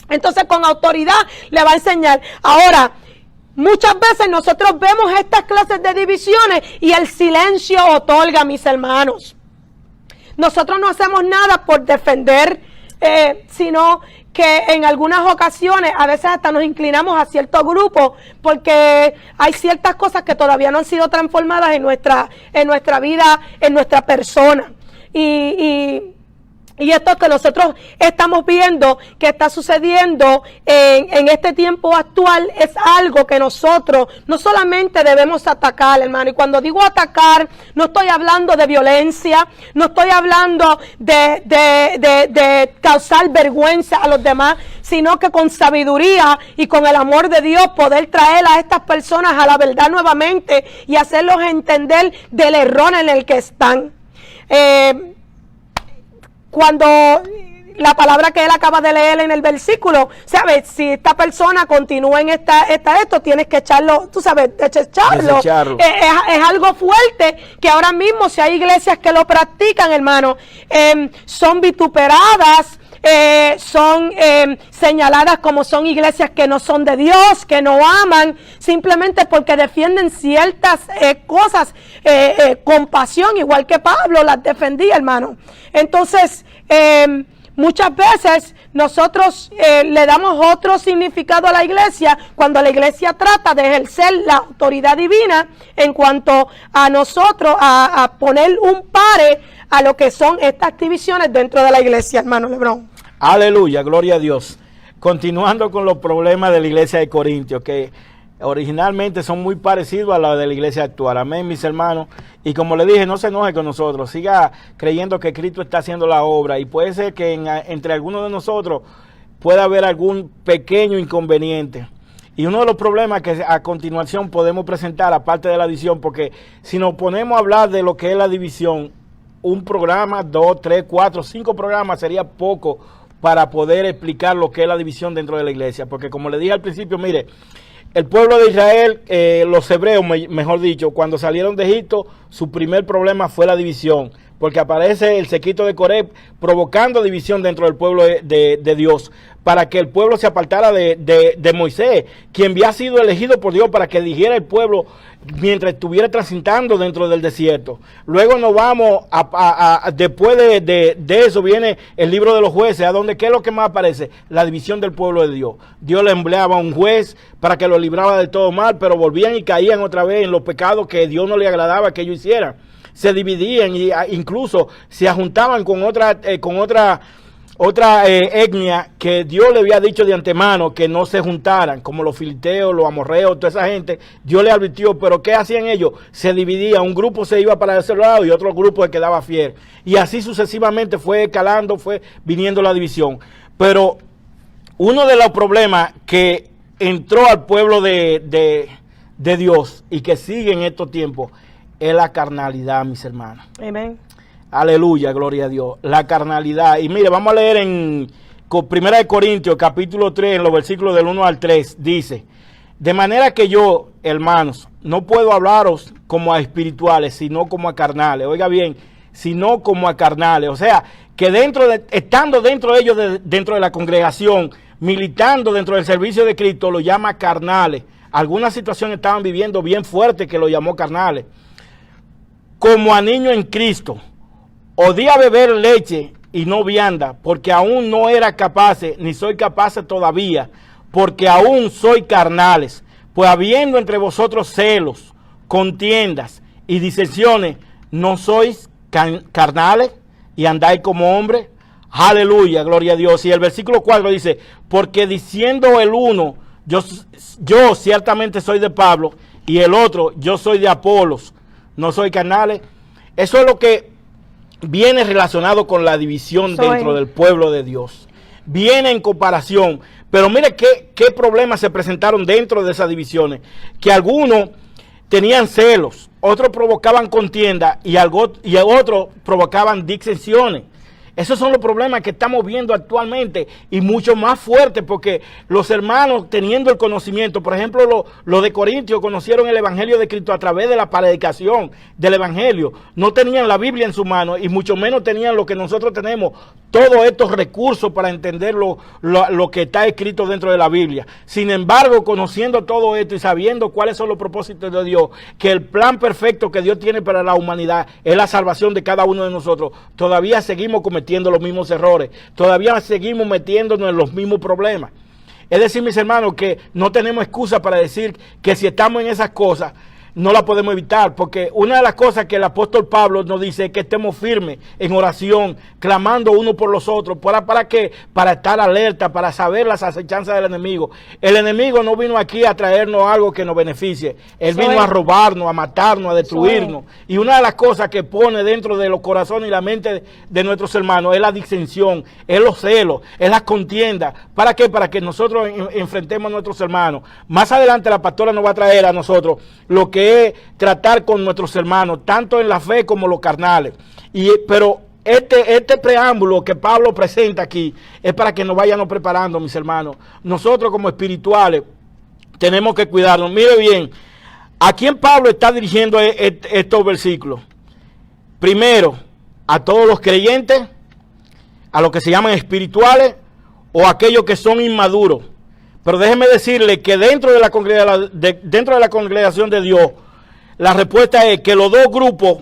Entonces con autoridad le va a enseñar. Ahora, muchas veces nosotros vemos estas clases de divisiones y el silencio otorga, mis hermanos. Nosotros no hacemos nada por defender, sino que en algunas ocasiones a veces hasta nos inclinamos a ciertos grupos porque hay ciertas cosas que todavía no han sido transformadas en nuestra vida, en nuestra persona. Y esto que nosotros estamos viendo que está sucediendo en este tiempo actual es algo que nosotros no solamente debemos atacar, hermano. Y cuando digo atacar, no estoy hablando de violencia, no estoy hablando de causar vergüenza a los demás, sino que con sabiduría y con el amor de Dios poder traer a estas personas a la verdad nuevamente y hacerlos entender del error en el que están. Cuando la palabra que él acaba de leer en el versículo, ¿sabes? Si esta persona continúa en esto, tienes que echarlo, tú sabes, desecharlo. Es algo fuerte que ahora mismo, si hay iglesias que lo practican, hermano, son vituperadas, son señaladas como son iglesias que no son de Dios, que no aman, simplemente porque defienden ciertas cosas con pasión, igual que Pablo las defendía, hermano. Entonces, muchas veces nosotros le damos otro significado a la iglesia cuando la iglesia trata de ejercer la autoridad divina en cuanto a nosotros, a poner un pare a lo que son estas divisiones dentro de la iglesia, hermano Lebrón. Aleluya, gloria a Dios. Continuando con los problemas de la iglesia de Corintios, que originalmente son muy parecidos a los de la iglesia actual. Amén, mis hermanos. Y como le dije, no se enoje con nosotros, siga creyendo que Cristo está haciendo la obra, y puede ser que entre algunos de nosotros pueda haber algún pequeño inconveniente. Y uno de los problemas que a continuación podemos presentar, aparte de la división, porque si nos ponemos a hablar de lo que es la división, un programa, 2, 3, 4, 5 programas sería poco para poder explicar lo que es la división dentro de la iglesia. Porque como le dije al principio, mire, el pueblo de Israel, los hebreos, mejor dicho, cuando salieron de Egipto, su primer problema fue la división, porque aparece el sequito de Coreb provocando división dentro del pueblo de Dios, para que el pueblo se apartara de Moisés, quien había sido elegido por Dios para que dirigiera el pueblo mientras estuviera transitando dentro del desierto. Luego nos vamos después de eso viene el libro de los jueces, a donde ¿qué es lo que más aparece? La división del pueblo de Dios. Dios le empleaba a un juez para que lo libraba de todo mal, pero volvían y caían otra vez en los pecados que Dios no le agradaba que ellos hicieran. Se dividían e incluso se juntaban con otra etnia que Dios le había dicho de antemano que no se juntaran, como los filisteos, los amorreos, toda esa gente. Dios le advirtió, pero ¿qué hacían ellos? Se dividían, un grupo se iba para ese lado y otro grupo se quedaba fiel. Y así sucesivamente fue escalando, fue viniendo la división. Pero uno de los problemas que entró al pueblo de Dios y que sigue en estos tiempos es la carnalidad, mis hermanos. Amén. Aleluya, gloria a Dios. La carnalidad. Y mire, vamos a leer en 1 Corintios, capítulo 3, en los versículos del 1 al 3. Dice, de manera que yo, hermanos, no puedo hablaros como a espirituales, sino como a carnales. Oiga bien, sino como a carnales. O sea, que estando dentro de ellos, dentro de la congregación, militando dentro del servicio de Cristo, lo llama carnales. Algunas situaciones estaban viviendo bien fuerte que lo llamó carnales. Como a niños en Cristo. Odía beber leche y no vianda, porque aún no era capaz, ni soy capaz todavía, porque aún soy carnales. Pues habiendo entre vosotros celos, contiendas y disensiones, ¿no sois carnales y andáis como hombres? Aleluya, gloria a Dios. Y el versículo 4 dice, porque diciendo el uno, yo ciertamente soy de Pablo, y el otro, yo soy de Apolos, no soy carnales. Eso es lo que viene relacionado con la división dentro del pueblo de Dios. Viene en comparación. Pero mire qué problemas se presentaron dentro de esas divisiones. Que algunos tenían celos, otros provocaban contienda y otros provocaban disensiones. Esos son los problemas que estamos viendo actualmente y mucho más fuertes, porque los hermanos teniendo el conocimiento, por ejemplo los de Corintios conocieron el Evangelio de Cristo a través de la predicación del Evangelio, no tenían la Biblia en su mano y mucho menos tenían lo que nosotros tenemos, todos estos recursos para entender lo que está escrito dentro de la Biblia. Sin embargo, conociendo todo esto y sabiendo cuáles son los propósitos de Dios, que el plan perfecto que Dios tiene para la humanidad es la salvación de cada uno de nosotros, todavía seguimos cometiendo los mismos errores, todavía seguimos metiéndonos en los mismos problemas. Es decir, mis hermanos, que no tenemos excusa para decir que si estamos en esas cosas, no la podemos evitar, porque una de las cosas que el apóstol Pablo nos dice es que estemos firmes en oración, clamando uno por los otros. ¿Para qué? Para estar alerta, para saber las acechanzas del enemigo. El enemigo no vino aquí a traernos algo que nos beneficie. Él vino a robarnos, a matarnos, a destruirnos. Y una de las cosas que pone dentro de los corazones y la mente de nuestros hermanos es la disensión, es los celos, es las contiendas. ¿Para qué? Para que nosotros enfrentemos a nuestros hermanos. Más adelante la pastora nos va a traer a nosotros lo que es tratar con nuestros hermanos, tanto en la fe como los carnales. Pero este preámbulo que Pablo presenta aquí es para que nos vayamos preparando, mis hermanos. Nosotros como espirituales tenemos que cuidarnos. Mire bien, ¿a quién Pablo está dirigiendo estos versículos? Primero, a todos los creyentes, a los que se llaman espirituales o a aquellos que son inmaduros. Pero déjeme decirle que dentro de la congregación de Dios, la respuesta es que los dos grupos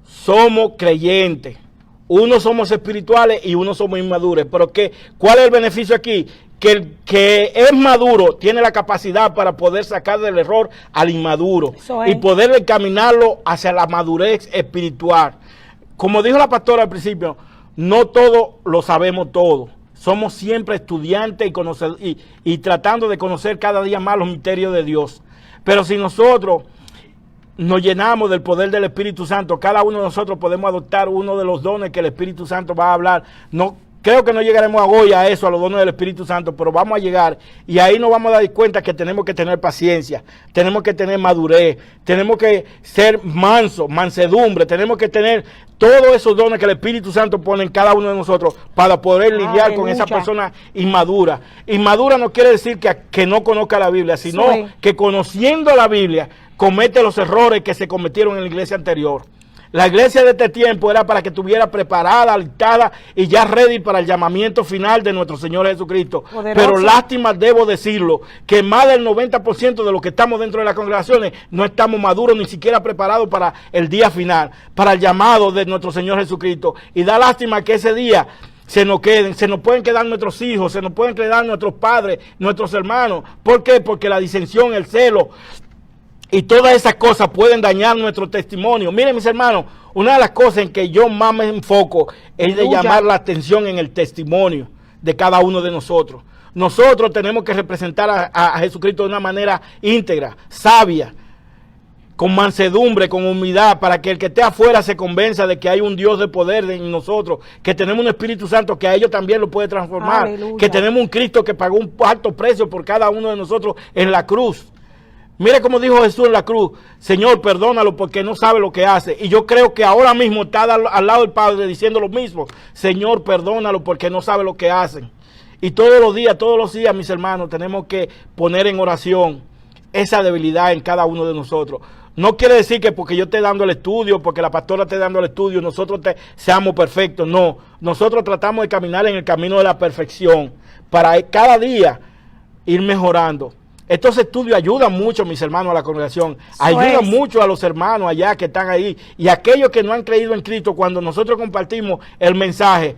somos creyentes. Unos somos espirituales y unos somos inmaduros. Pero ¿cuál es el beneficio aquí? Que el que es maduro tiene la capacidad para poder sacar del error al inmaduro y poder encaminarlo hacia la madurez espiritual. Como dijo la pastora al principio, no todo lo sabemos todo. Somos siempre estudiantes y tratando de conocer cada día más los misterios de Dios. Pero si nosotros nos llenamos del poder del Espíritu Santo, cada uno de nosotros podemos adoptar uno de los dones que el Espíritu Santo va a hablar. No, creo que no llegaremos hoy a eso, a los dones del Espíritu Santo, pero vamos a llegar y ahí nos vamos a dar cuenta que tenemos que tener paciencia, tenemos que tener madurez, tenemos que ser mansedumbre, tenemos que tener todos esos dones que el Espíritu Santo pone en cada uno de nosotros para poder lidiar con esa persona inmadura. Inmadura no quiere decir que no conozca la Biblia, sino que conociendo la Biblia comete los errores que se cometieron en la iglesia anterior. La iglesia de este tiempo era para que estuviera preparada, alistada y ya ready para el llamamiento final de nuestro Señor Jesucristo. Poderoso. Pero lástima, debo decirlo, que más del 90% de los que estamos dentro de las congregaciones no estamos maduros, ni siquiera preparados para el día final, para el llamado de nuestro Señor Jesucristo. Y da lástima que ese día se nos pueden quedar nuestros hijos, se nos pueden quedar nuestros padres, nuestros hermanos. ¿Por qué? Porque la disensión, el celo y todas esas cosas pueden dañar nuestro testimonio. Miren, mis hermanos, una de las cosas en que yo más me enfoco es de llamar la atención en el testimonio de cada uno de nosotros. Nosotros tenemos que representar a Jesucristo de una manera íntegra, sabia, con mansedumbre, con humildad, para que el que esté afuera se convenza de que hay un Dios de poder en nosotros, que tenemos un Espíritu Santo que a ellos también lo puede transformar, aleluya, que tenemos un Cristo que pagó un alto precio por cada uno de nosotros en la cruz. Mire cómo dijo Jesús en la cruz: Señor, perdónalo porque no sabe lo que hace. Y yo creo que ahora mismo está al lado del Padre diciendo lo mismo: Señor, perdónalo porque no sabe lo que hacen. Y todos los días, mis hermanos, tenemos que poner en oración esa debilidad en cada uno de nosotros. No quiere decir que porque yo esté dando el estudio, porque la pastora esté dando el estudio, nosotros seamos perfectos. No, nosotros tratamos de caminar en el camino de la perfección para cada día ir mejorando. Estos estudios ayudan mucho, mis hermanos, a la congregación. Ayudan mucho a los hermanos allá que están ahí. Y aquellos que no han creído en Cristo, cuando nosotros compartimos el mensaje,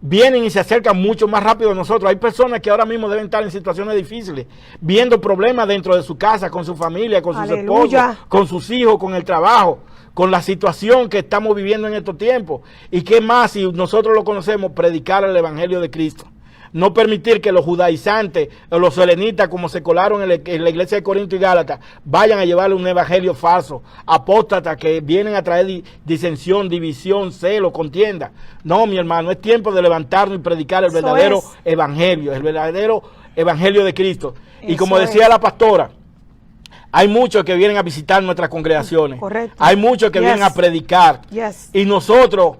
vienen y se acercan mucho más rápido a nosotros. Hay personas que ahora mismo deben estar en situaciones difíciles, viendo problemas dentro de su casa, con su familia, con sus esposos, con sus hijos, con el trabajo, con la situación que estamos viviendo en estos tiempos. Y qué más, si nosotros lo conocemos, predicar el Evangelio de Cristo. No permitir que los judaizantes o los selenitas, como se colaron en la iglesia de Corinto y Gálatas, vayan a llevarle un evangelio falso, apóstatas que vienen a traer disensión, división, celo, contienda. No, mi hermano, es tiempo de levantarnos y predicar el verdadero evangelio, el verdadero evangelio de Cristo. Y como decía la pastora, hay muchos que vienen a visitar nuestras congregaciones. Correcto. Hay muchos que vienen a predicar. Y nosotros,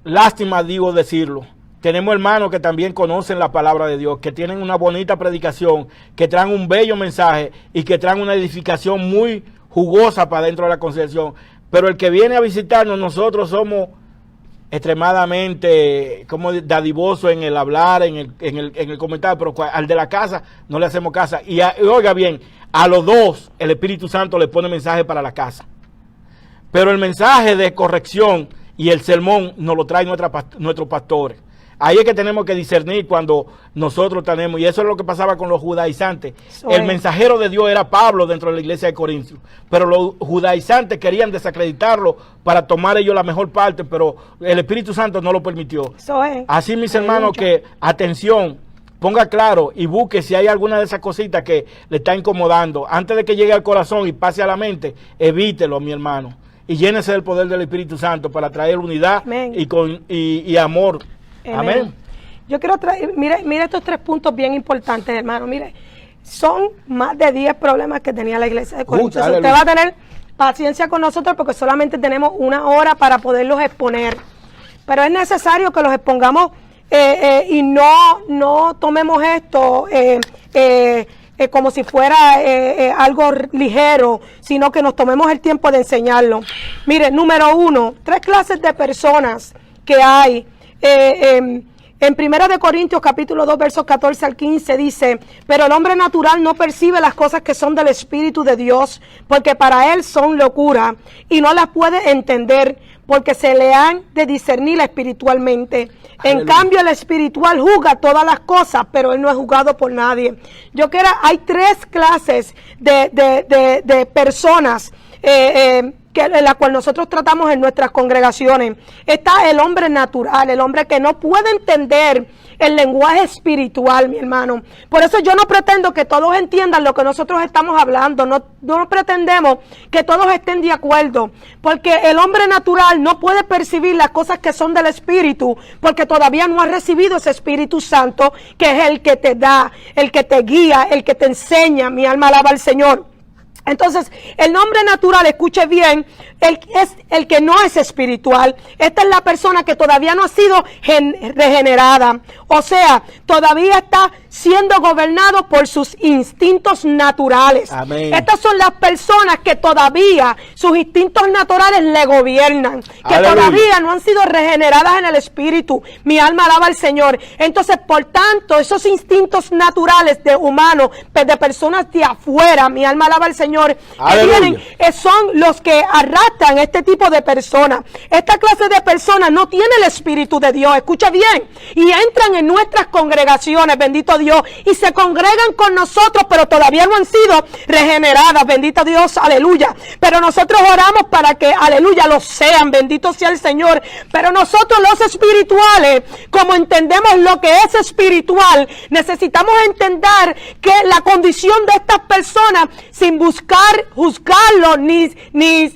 lástima digo decirlo, tenemos hermanos que también conocen la palabra de Dios, que tienen una bonita predicación, que traen un bello mensaje y que traen una edificación muy jugosa para dentro de la congregación. Pero el que viene a visitarnos, nosotros somos extremadamente como dadivosos en el hablar, en el comentario, pero al de la casa no le hacemos caso. Y oiga bien, a los dos el Espíritu Santo le pone mensaje para la casa. Pero el mensaje de corrección y el sermón nos lo traen nuestros pastores. Ahí es que tenemos que discernir cuando nosotros tenemos, y eso es lo que pasaba con los judaizantes. El mensajero de Dios era Pablo dentro de la iglesia de Corinto, pero los judaizantes querían desacreditarlo para tomar ellos la mejor parte, pero el Espíritu Santo no lo permitió. Así, mis hermanos, que atención, ponga claro y busque si hay alguna de esas cositas que le está incomodando. Antes de que llegue al corazón y pase a la mente, evítelo, mi hermano, y llénese del poder del Espíritu Santo para traer unidad y amor. Amén. Yo quiero traer, mire estos 3 puntos bien importantes, hermano. Mire, son más de 10 problemas que tenía la iglesia de Corinto. Usted va a tener paciencia con nosotros porque solamente tenemos 1 hora para poderlos exponer. Pero es necesario que los expongamos y no tomemos esto como si fuera algo ligero, sino que nos tomemos el tiempo de enseñarlo. Mire, número 1, 3 clases de personas que hay. En 1 de Corintios capítulo 2 versos 14 al 15 dice: pero el hombre natural no percibe las cosas que son del Espíritu de Dios, porque para él son locura, y no las puede entender, porque se le han de discernir espiritualmente. En cambio, el espiritual juzga todas las cosas, pero él no es juzgado por nadie. Hay 3 clases de personas en la cual nosotros tratamos en nuestras congregaciones. Está el hombre natural, el hombre que no puede entender el lenguaje espiritual, mi hermano. Por eso yo no pretendo que todos entiendan lo que nosotros estamos hablando, no pretendemos que todos estén de acuerdo, porque el hombre natural no puede percibir las cosas que son del Espíritu, porque todavía no ha recibido ese Espíritu Santo, que es el que te da, el que te guía, el que te enseña. Mi alma alaba al Señor. Entonces, el hombre natural, escuche bien, es el que no es espiritual. Esta es la persona que todavía no ha sido regenerada. O sea, todavía está siendo gobernado por sus instintos naturales. Amén. Estas son las personas que todavía sus instintos naturales le gobiernan, que todavía no han sido regeneradas en el espíritu. Mi alma alaba al Señor. Entonces, por tanto, esos instintos naturales de humanos, de personas de afuera, mi alma alaba al Señor, que vienen, son los que arrastran este tipo de personas. Esta clase de personas no tiene el Espíritu de Dios, escucha bien, y entran en nuestras congregaciones, bendito Dios, y se congregan con nosotros, pero todavía no han sido regeneradas, bendito Dios, aleluya. Pero nosotros oramos para que, aleluya, lo sean, bendito sea el Señor. Pero nosotros los espirituales, como entendemos lo que es espiritual, necesitamos entender que la condición de estas personas, sin juzgarlos, ni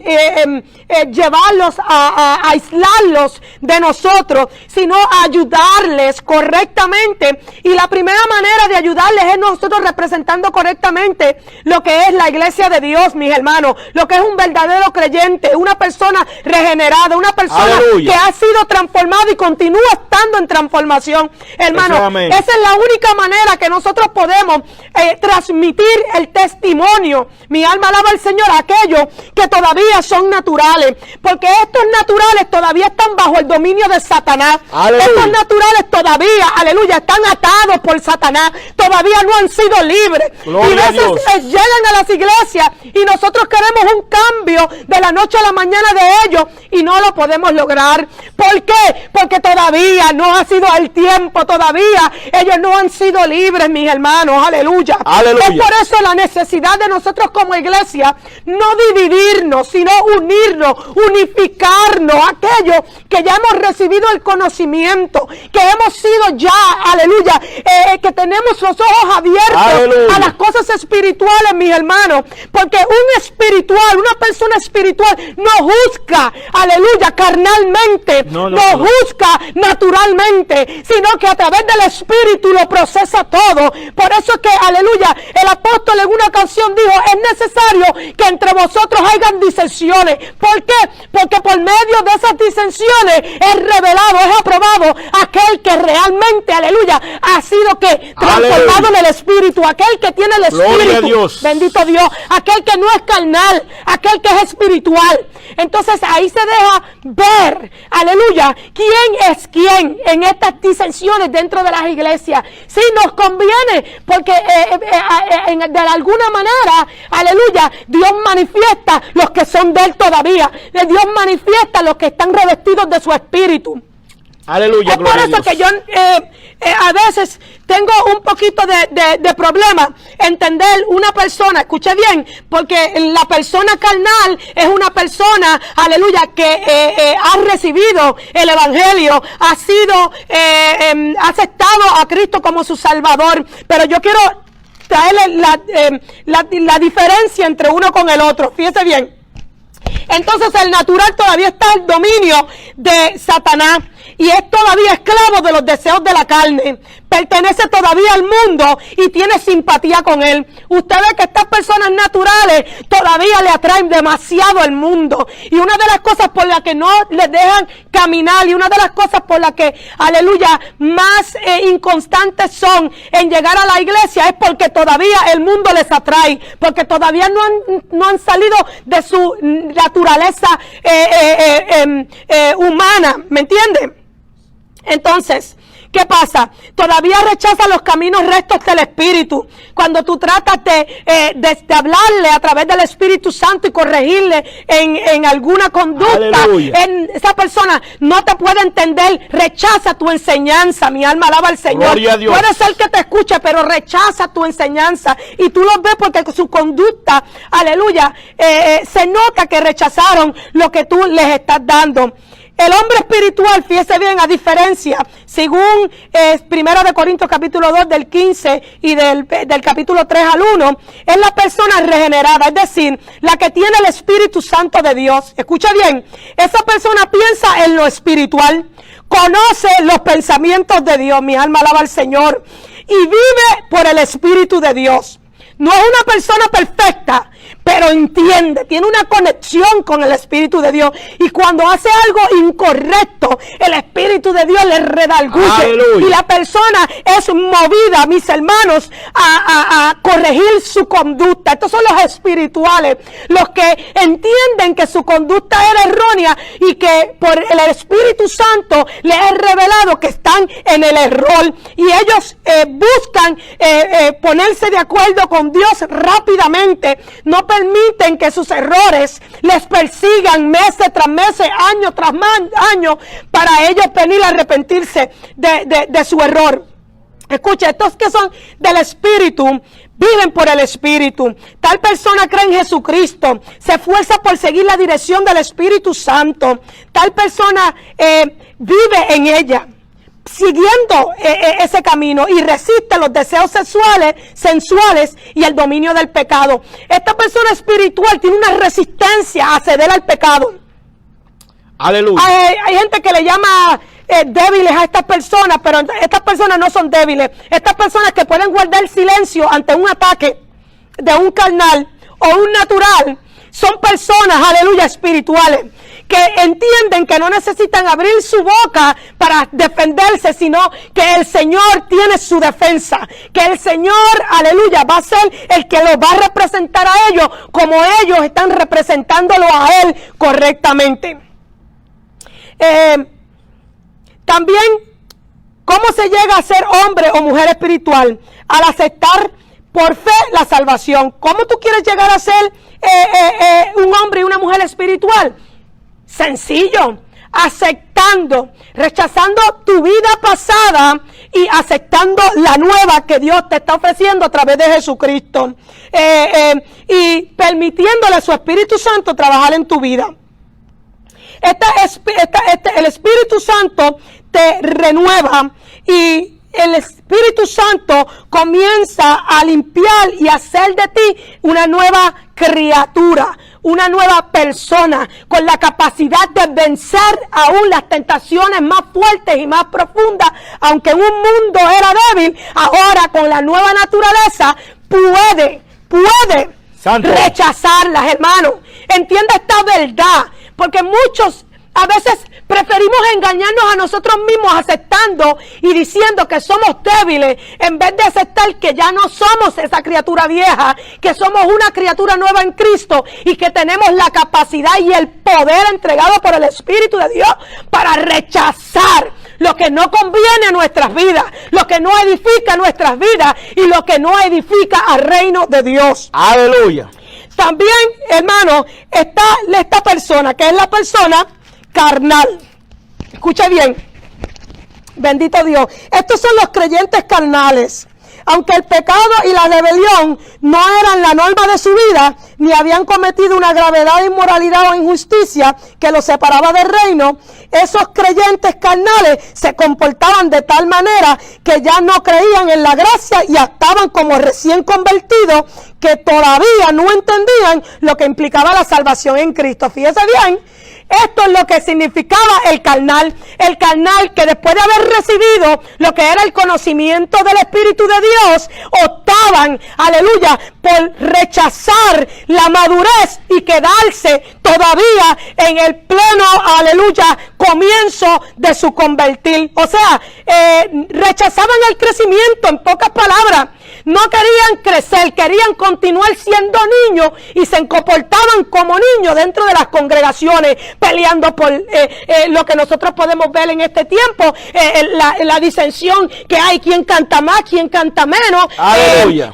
llevarlos a aislarlos de nosotros, sino a ayudarles correctamente. Y la primera manera de ayudarles es nosotros representando correctamente lo que es la iglesia de Dios, mis hermanos, lo que es un verdadero creyente, una persona regenerada, una persona que ha sido transformada y continúa estando en transformación, hermano. Esa es la única manera que nosotros podemos transmitir el testimonio, mi mi alma alaba al Señor, aquellos que todavía son naturales, porque estos naturales todavía están bajo el dominio de Satanás. Aleluya. Estos naturales todavía, aleluya, están atados por Satanás, todavía no han sido libres. Gloria y a veces a Dios. llegan a las iglesias y nosotros queremos un cambio de la noche a la mañana de ellos y no lo podemos lograr. ¿Por qué? Porque todavía no ha sido el tiempo, todavía ellos no han sido libres, mis hermanos, aleluya. Aleluya. Es por eso la necesidad de nosotros como iglesia, no dividirnos, sino unirnos, unificarnos, aquellos que ya hemos recibido el conocimiento, que hemos sido ya, aleluya, que tenemos los ojos abiertos, aleluya, a las cosas espirituales, mis hermanos, porque un espiritual, una persona espiritual no juzga, aleluya, carnalmente, no juzga naturalmente, sino que a través del espíritu lo procesa todo. Por eso es que, aleluya, el apóstol en una canción dijo, es necesario que entre vosotros hayan disensiones. ¿Por qué? Porque por medio de esas disensiones es revelado, es aprobado aquel que realmente, aleluya, ha sido que transformado en el espíritu, aquel que tiene el espíritu, Dios. Bendito Dios, aquel que no es carnal, aquel que es espiritual. Entonces ahí se deja ver, aleluya, quién es quién en estas disensiones dentro de las iglesias. Sí, nos conviene, porque de alguna manera, aleluya, Dios manifiesta los que son de Él todavía. Dios manifiesta los que están revestidos de su espíritu. Aleluya. Es por eso que yo a veces tengo un poquito de problema entender una persona, escuche bien, porque la persona carnal es una persona, aleluya, que ha recibido el evangelio, ha sido aceptado a Cristo como su Salvador, pero yo quiero traerle la diferencia entre uno con el otro, fíjese bien. Entonces el natural todavía está al dominio de Satanás y es todavía esclavo de los deseos de la carne, pertenece todavía al mundo y tiene simpatía con él. Usted ve que estas personas naturales todavía le atraen demasiado al mundo, y una de las cosas por las que no les dejan caminar, y una de las cosas por las que, aleluya, más inconstantes son en llegar a la iglesia, es porque todavía el mundo les atrae, porque todavía no han salido de su naturaleza humana, ¿me entienden? Entonces, ¿qué pasa? Todavía rechaza los caminos rectos del Espíritu. Cuando tú tratas de hablarle a través del Espíritu Santo y corregirle en alguna conducta, esa persona no te puede entender, rechaza tu enseñanza. Mi alma alaba al Señor. Puede ser que te escuche, pero rechaza tu enseñanza. Y tú lo ves porque su conducta, aleluya, se nota que rechazaron lo que tú les estás dando. El hombre espiritual, fíjese bien, a diferencia, según 1 Corintios capítulo 2 del 15 y del capítulo 3 al 1, es la persona regenerada, es decir, la que tiene el Espíritu Santo de Dios. Escucha bien, esa persona piensa en lo espiritual, conoce los pensamientos de Dios, mi alma alaba al Señor, y vive por el Espíritu de Dios. No es una persona perfecta, pero entiende, tiene una conexión con el Espíritu de Dios. Y cuando hace algo incorrecto, el Espíritu de Dios le redarguye. Y la persona es movida, mis hermanos, a corregir su conducta. Estos son los espirituales, los que entienden que su conducta era errónea y que por el Espíritu Santo les es revelado que están en el error. Y ellos buscan ponerse de acuerdo con Dios rápidamente. No permiten que sus errores les persigan meses tras meses, año tras año, para ellos venir a arrepentirse de su error. Escucha, estos que son del Espíritu viven por el Espíritu. Tal persona cree en Jesucristo, se esfuerza por seguir la dirección del Espíritu Santo. Tal persona vive en ella, siguiendo ese camino, y resiste los deseos sensuales y el dominio del pecado. Esta persona espiritual tiene una resistencia a ceder al pecado. Aleluya. Hay gente que le llama débiles a estas personas, pero estas personas no son débiles. Estas personas que pueden guardar silencio ante un ataque de un carnal o un natural, son personas, aleluya, espirituales, que entienden que no necesitan abrir su boca para defenderse, sino que el Señor tiene su defensa, que el Señor, aleluya, va a ser el que los va a representar a ellos como ellos están representándolo a Él correctamente. También, ¿cómo se llega a ser hombre o mujer espiritual? Al aceptar por fe la salvación. ¿Cómo tú quieres llegar a ser un hombre y una mujer espiritual? Sencillo, aceptando, rechazando tu vida pasada y aceptando la nueva que Dios te está ofreciendo a través de Jesucristo, y permitiéndole a su Espíritu Santo trabajar en tu vida. El Espíritu Santo te renueva y el Espíritu Santo comienza a limpiar y hacer de ti una nueva criatura, una nueva persona con la capacidad de vencer aún las tentaciones más fuertes y más profundas. Aunque un mundo era débil, ahora con la nueva naturaleza puede rechazarlas, hermano. Entiende esta verdad, porque muchos a veces preferimos engañarnos a nosotros mismos aceptando y diciendo que somos débiles, en vez de aceptar que ya no somos esa criatura vieja, que somos una criatura nueva en Cristo y que tenemos la capacidad y el poder entregado por el Espíritu de Dios para rechazar lo que no conviene a nuestras vidas, lo que no edifica nuestras vidas y lo que no edifica al reino de Dios. Aleluya. También, hermano, está esta persona, que es la persona carnal. Escucha bien, bendito Dios. Estos son los creyentes carnales. Aunque el pecado y la rebelión no eran la norma de su vida, ni habían cometido una gravedad de inmoralidad o injusticia que los separaba del reino, esos creyentes carnales se comportaban de tal manera que ya no creían en la gracia y actuaban como recién convertidos, que todavía no entendían lo que implicaba la salvación en Cristo. Fíjese bien. Esto es lo que significaba el carnal que después de haber recibido lo que era el conocimiento del Espíritu de Dios, optaban, aleluya, por rechazar la madurez y quedarse todavía en el pleno, aleluya, comienzo de su convertir. O sea, rechazaban el crecimiento, en pocas palabras. No querían crecer, querían continuar siendo niños y se comportaban como niños dentro de las congregaciones, peleando por lo que nosotros podemos ver en este tiempo, la disensión que hay, quién canta más, quién canta menos,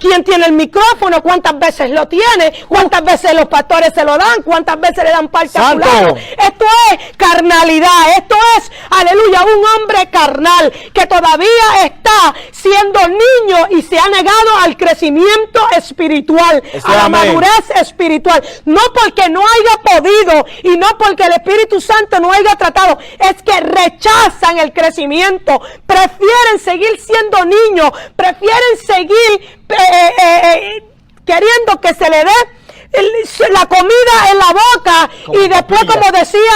quién tiene el micrófono, cuántas veces lo tiene, cuántas veces los pastores se lo dan, cuántas veces le dan parte a fulano. Esto es carnalidad, esto es, aleluya, un hombre carnal que todavía está siendo niño y se ha negado al crecimiento espiritual, a la madurez espiritual, no porque no haya podido y no porque el Espíritu Santo no haya tratado, es que rechazan el crecimiento, prefieren seguir siendo niños, prefieren seguir queriendo que se le dé la comida en la boca y después, como decía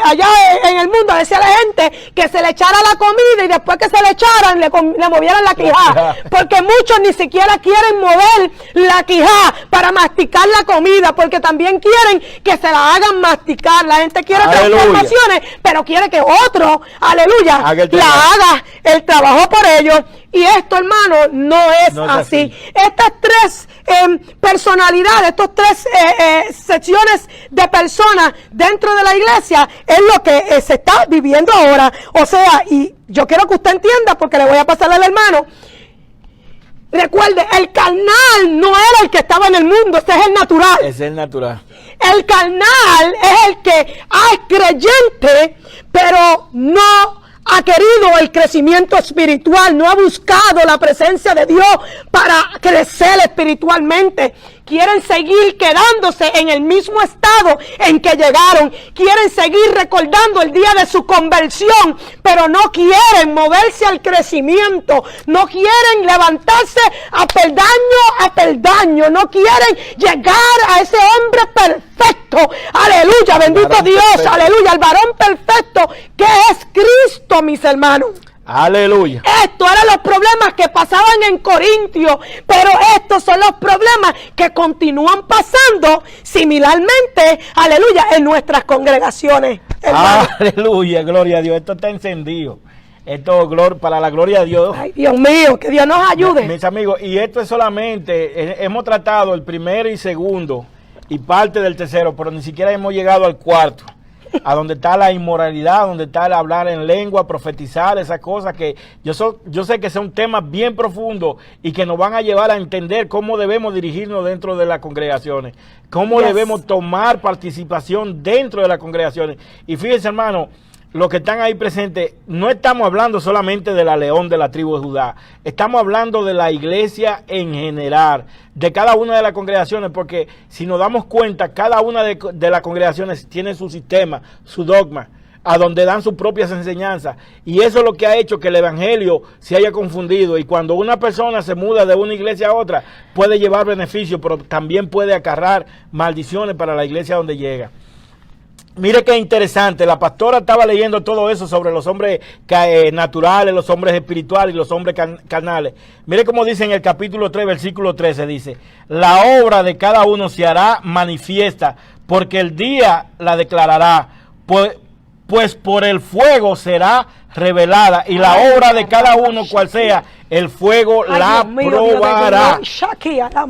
allá en el mundo, decía la gente que se le echara la comida y después que se le echaran le movieran la quijada, porque muchos ni siquiera quieren mover la quijada para masticar la comida, porque también quieren que se la hagan masticar. La gente quiere transformaciones, pero quiere que otro, aleluya, haga el trabajo por ellos. Y esto, hermano, no es así. Estas tres personalidades, estas tres secciones de personas dentro de la iglesia es lo que se está viviendo ahora. O sea, y yo quiero que usted entienda, porque le voy a pasar al hermano. Recuerde, el carnal no era el que estaba en el mundo, ese es el natural. Es el natural. El carnal es el que es creyente, pero no ha querido el crecimiento espiritual, no ha buscado la presencia de Dios para crecer espiritualmente. Quieren seguir quedándose en el mismo estado en que llegaron. Quieren seguir recordando el día de su conversión, pero no quieren moverse al crecimiento. No quieren levantarse a peldaño. No quieren llegar a ese hombre perfecto. Aleluya, bendito Dios. Aleluya, el varón perfecto que es Cristo, mis hermanos. Aleluya. Estos eran los problemas que pasaban en Corintio, pero estos son los problemas que continúan pasando similarmente, aleluya, en nuestras congregaciones. Hermano. Aleluya, gloria a Dios. Esto está encendido. Esto para la gloria de Dios. Ay, Dios mío, que Dios nos ayude. Mis amigos, y esto es solamente, hemos tratado el primero y segundo y parte del tercero, pero ni siquiera hemos llegado al cuarto, a donde está la inmoralidad, donde está el hablar en lengua, profetizar, esas cosas que yo sé que son temas bien profundos y que nos van a llevar a entender cómo debemos dirigirnos dentro de las congregaciones, cómo debemos tomar participación dentro de las congregaciones. Y fíjense, hermano, los que están ahí presentes, no estamos hablando solamente de la león de la tribu de Judá, estamos hablando de la iglesia en general, de cada una de las congregaciones, porque si nos damos cuenta, cada una de las congregaciones tiene su sistema, su dogma, a donde dan sus propias enseñanzas, y eso es lo que ha hecho que el evangelio se haya confundido, y cuando una persona se muda de una iglesia a otra, puede llevar beneficios, pero también puede acarrear maldiciones para la iglesia donde llega. Mire qué interesante, la pastora estaba leyendo todo eso sobre los hombres naturales, los hombres espirituales y los hombres carnales. Mire cómo dice en el capítulo 3, versículo 13, dice: la obra de cada uno se hará manifiesta, porque el día la declarará, pues por el fuego será revelada, y la obra de cada uno, cual sea, el fuego la probará.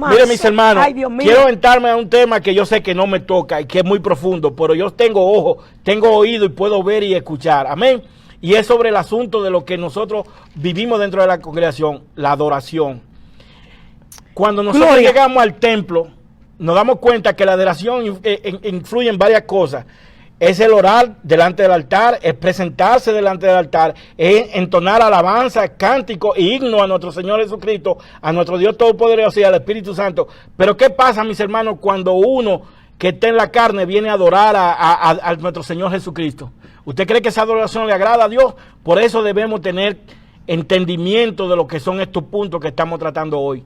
Mire, mis hermanos, quiero entrarme a un tema que yo sé que no me toca y que es muy profundo, pero yo tengo ojo, tengo oído y puedo ver y escuchar. Amén. Y es sobre el asunto de lo que nosotros vivimos dentro de la congregación, la adoración. Cuando nosotros llegamos al templo, nos damos cuenta que la adoración influye en varias cosas. Es el orar delante del altar, es presentarse delante del altar, es entonar alabanza, cántico y himno a nuestro Señor Jesucristo, a nuestro Dios Todopoderoso y al Espíritu Santo. Pero ¿qué pasa, mis hermanos, cuando uno que está en la carne viene a adorar a nuestro Señor Jesucristo? ¿Usted cree que esa adoración le agrada a Dios? Por eso debemos tener entendimiento de lo que son estos puntos que estamos tratando hoy.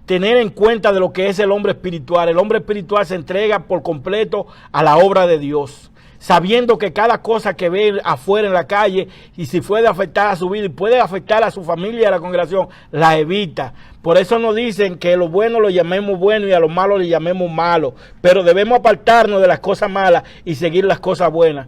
Tener en cuenta de lo que es el hombre espiritual. El hombre espiritual se entrega por completo a la obra de Dios, sabiendo que cada cosa que ve afuera en la calle, y si puede afectar a su vida y puede afectar a su familia y a la congregación, la evita. Por eso nos dicen que a lo bueno lo llamemos bueno y a lo malo le llamemos malo, pero debemos apartarnos de las cosas malas y seguir las cosas buenas.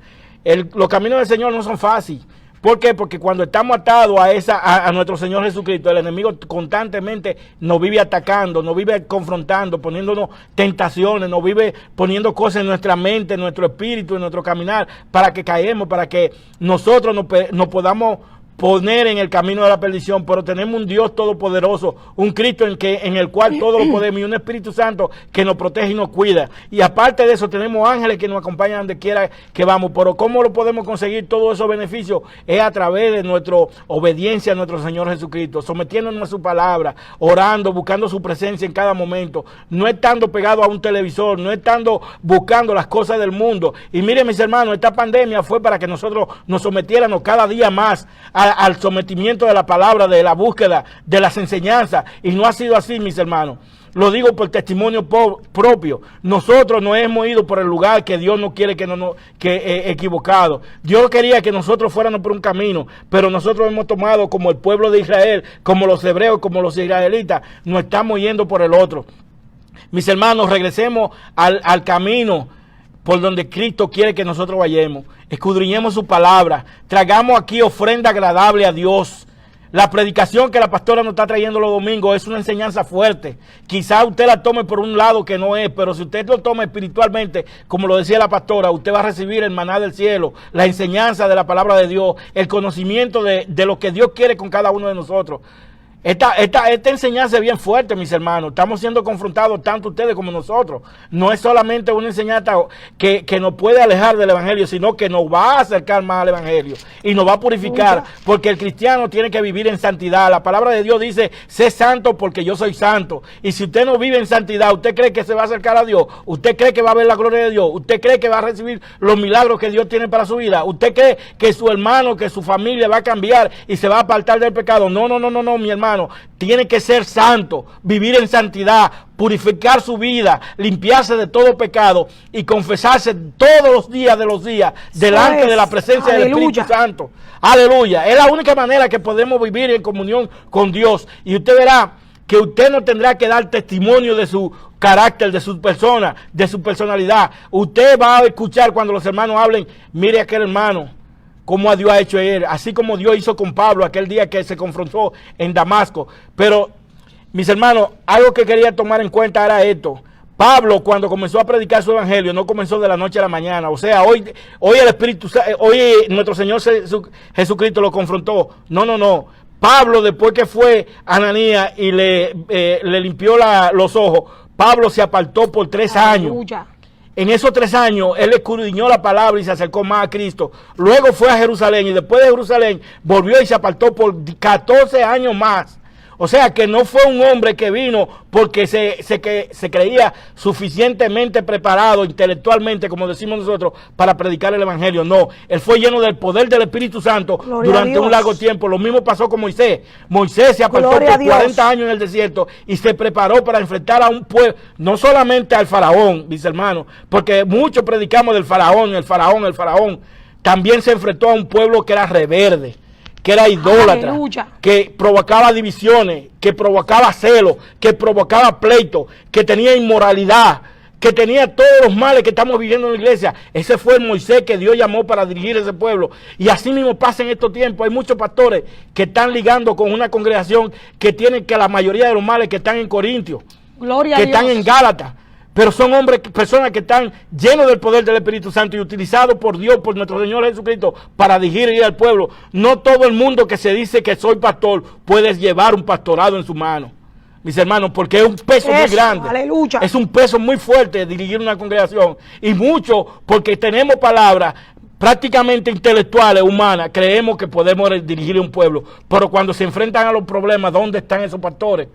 Los caminos del Señor no son fáciles. ¿Por qué? Porque cuando estamos atados a nuestro Señor Jesucristo, el enemigo constantemente nos vive atacando, nos vive confrontando, poniéndonos tentaciones, nos vive poniendo cosas en nuestra mente, en nuestro espíritu, en nuestro caminar, para que caemos, para que nosotros nos podamos poner en el camino de la perdición. Pero tenemos un Dios todopoderoso, un Cristo en el cual todo lo podemos, y un Espíritu Santo que nos protege y nos cuida. Y aparte de eso, tenemos ángeles que nos acompañan donde quiera que vamos. Pero ¿cómo lo podemos conseguir todos esos beneficios? Es a través de nuestra obediencia a nuestro Señor Jesucristo, sometiéndonos a su palabra, orando, buscando su presencia en cada momento, no estando pegado a un televisor, no estando buscando las cosas del mundo. Y miren, mis hermanos, esta pandemia fue para que nosotros nos sometiéramos cada día más al sometimiento de la palabra, de la búsqueda de las enseñanzas, y no ha sido así, mis hermanos. Lo digo por testimonio propio. Nosotros no hemos ido por el lugar que Dios no quiere que equivocado. Dios quería que nosotros fuéramos por un camino, pero nosotros hemos tomado, como el pueblo de Israel, como los hebreos, como los israelitas, no estamos yendo por el otro. Mis hermanos, regresemos al camino por donde Cristo quiere que nosotros vayamos. Escudriñemos su palabra, tragamos aquí ofrenda agradable a Dios. La predicación que la pastora nos está trayendo los domingos es una enseñanza fuerte. Quizá usted la tome por un lado que no es, pero si usted lo toma espiritualmente, como lo decía la pastora, usted va a recibir el maná del cielo, la enseñanza de la palabra de Dios, el conocimiento de lo que Dios quiere con cada uno de nosotros. Esta enseñanza es bien fuerte, mis hermanos. Estamos siendo confrontados tanto ustedes como nosotros. No es solamente una enseñanza que nos puede alejar del evangelio, sino que nos va a acercar más al evangelio y nos va a purificar, porque el cristiano tiene que vivir en santidad. La palabra de Dios dice: sé santo porque yo soy santo. Y si usted no vive en santidad, ¿usted cree que se va a acercar a Dios? ¿Usted cree que va a ver la gloria de Dios? ¿Usted cree que va a recibir los milagros que Dios tiene para su vida? ¿Usted cree que su hermano, que su familia va a cambiar y se va a apartar del pecado? No, mi hermano. hermano, tiene que ser santo, vivir en santidad, purificar su vida, limpiarse de todo pecado y confesarse todos los días delante de la presencia del Espíritu Santo. Aleluya. Es la única manera que podemos vivir en comunión con Dios. Y usted verá que usted no tendrá que dar testimonio de su carácter, de su persona, de su personalidad. Usted va a escuchar cuando los hermanos hablen, mire a aquel hermano, cómo a Dios ha hecho él, así como Dios hizo con Pablo aquel día que se confrontó en Damasco. Pero, mis hermanos, algo que quería tomar en cuenta era esto. Pablo, cuando comenzó a predicar su evangelio, no comenzó de la noche a la mañana. O sea, hoy el Espíritu, hoy nuestro Señor Jesucristo lo confrontó. No. Pablo, después que fue Ananías y le limpió los ojos, Pablo se apartó por 3 años. En esos 3 años, él escudriñó la palabra y se acercó más a Cristo. Luego fue a Jerusalén y después de Jerusalén volvió y se apartó por 14 años más. O sea que no fue un hombre que vino porque se creía suficientemente preparado intelectualmente, como decimos nosotros, para predicar el evangelio. No, él fue lleno del poder del Espíritu Santo durante un largo tiempo. Lo mismo pasó con Moisés. Moisés se apartó por 40 años en el desierto y se preparó para enfrentar a un pueblo, no solamente al faraón, mis hermanos, porque muchos predicamos del faraón, el faraón. También se enfrentó a un pueblo que era rebelde, que era idólatra, que provocaba divisiones, que provocaba celos, que provocaba pleitos, que tenía inmoralidad, que tenía todos los males que estamos viviendo en la iglesia. Ese fue el Moisés que Dios llamó para dirigir ese pueblo. Y así mismo pasa en estos tiempos. Hay muchos pastores que están ligando con una congregación que tienen que la mayoría de los males que están en Corintios, que están en Gálatas. Pero son personas que están llenos del poder del Espíritu Santo y utilizados por Dios, por nuestro Señor Jesucristo, para dirigir al pueblo. No todo el mundo que se dice que soy pastor puede llevar un pastorado en su mano, mis hermanos, porque es un peso muy grande. Aleluya. Es un peso muy fuerte dirigir una congregación. Y mucho porque tenemos palabras prácticamente intelectuales, humanas, creemos que podemos dirigir un pueblo. Pero cuando se enfrentan a los problemas, ¿dónde están esos pastores?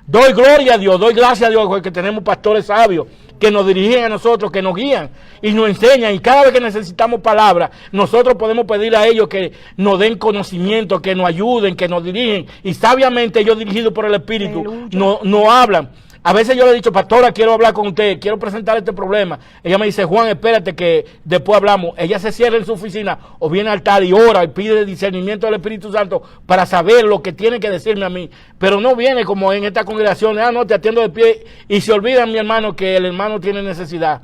Doy gloria a Dios, doy gracias a Dios porque tenemos pastores sabios que nos dirigen a nosotros, que nos guían y nos enseñan. Y cada vez que necesitamos palabras, nosotros podemos pedir a ellos que nos den conocimiento, que nos ayuden, que nos dirigen. Y sabiamente ellos, dirigidos por el Espíritu, no hablan. A veces yo le he dicho, pastora, quiero hablar con usted, quiero presentar este problema. Ella me dice, Juan, espérate que después hablamos. Ella se cierra en su oficina o viene al altar y ora y pide discernimiento del Espíritu Santo para saber lo que tiene que decirme a mí. Pero no viene como en esta congregación, no, te atiendo de pie, y se olvida, mi hermano, que el hermano tiene necesidad.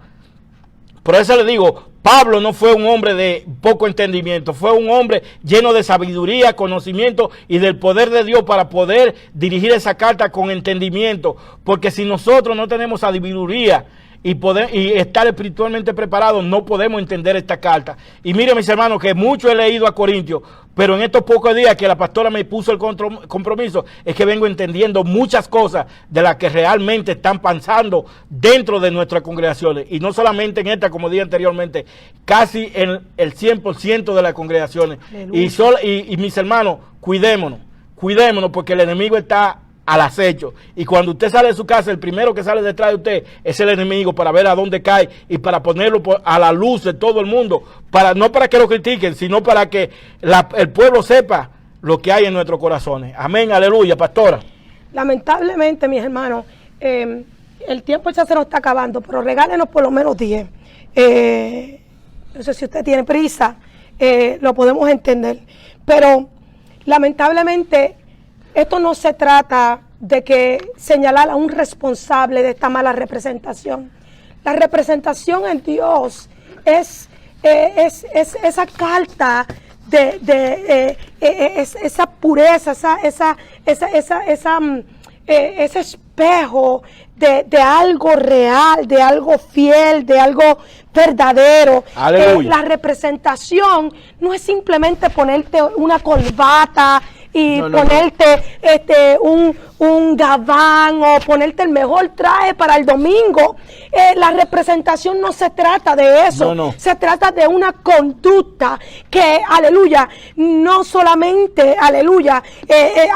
Por eso le digo, Pablo no fue un hombre de poco entendimiento, fue un hombre lleno de sabiduría, conocimiento y del poder de Dios para poder dirigir esa carta con entendimiento. Porque si nosotros no tenemos sabiduría y estar espiritualmente preparados, no podemos entender esta carta. Y mire, mis hermanos, que mucho he leído a Corintios, pero en estos pocos días que la pastora me puso el compromiso, es que vengo entendiendo muchas cosas de las que realmente están pasando dentro de nuestras congregaciones. Y no solamente en esta, como dije anteriormente, casi en el 100% de las congregaciones. Y mis hermanos, cuidémonos, porque el enemigo está al acecho. Y cuando usted sale de su casa, el primero que sale detrás de usted es el enemigo, para ver a dónde cae y para ponerlo a la luz de todo el mundo, no para que lo critiquen, sino para que el pueblo sepa lo que hay en nuestros corazones. Amén, aleluya, pastora. Lamentablemente, mis hermanos, el tiempo ya se nos está acabando, pero regálenos por lo menos 10. No sé si usted tiene prisa, lo podemos entender, pero lamentablemente esto no se trata de que señalar a un responsable de esta mala representación. La representación en Dios es esa carta esa pureza, ese espejo de algo real, de algo fiel, de algo verdadero. La representación no es simplemente ponerte una corbata y ponerte un gabán o ponerte el mejor traje para el domingo. La representación no se trata de eso, se trata de una conducta que, aleluya, no solamente, aleluya,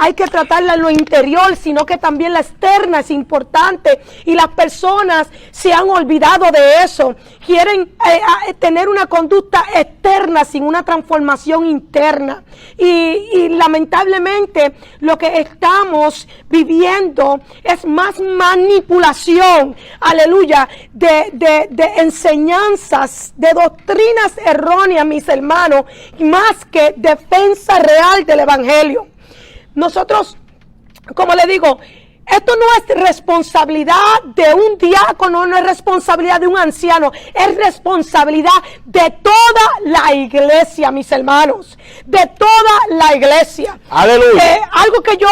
hay que tratarla en lo interior, sino que también la externa es importante, y las personas se han olvidado de eso. Quieren tener una conducta externa sin una transformación interna, y lamentablemente lamentablemente lo que estamos viviendo es más manipulación, aleluya, de enseñanzas, de doctrinas erróneas, mis hermanos, más que defensa real del evangelio. Nosotros, como le digo, esto no es responsabilidad de un diácono, no es responsabilidad de un anciano, es responsabilidad de toda la iglesia, mis hermanos, de toda la iglesia. Aleluya. Algo que yo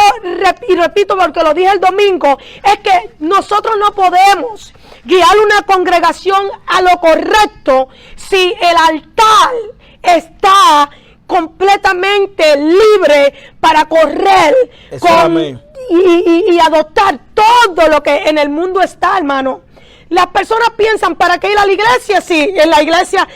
repito porque lo dije el domingo, es que nosotros no podemos guiar una congregación a lo correcto si el altar está completamente libre para correr y adoptar todo lo que en el mundo está, hermano. Las personas piensan, ¿para qué ir a la iglesia? Si en la iglesia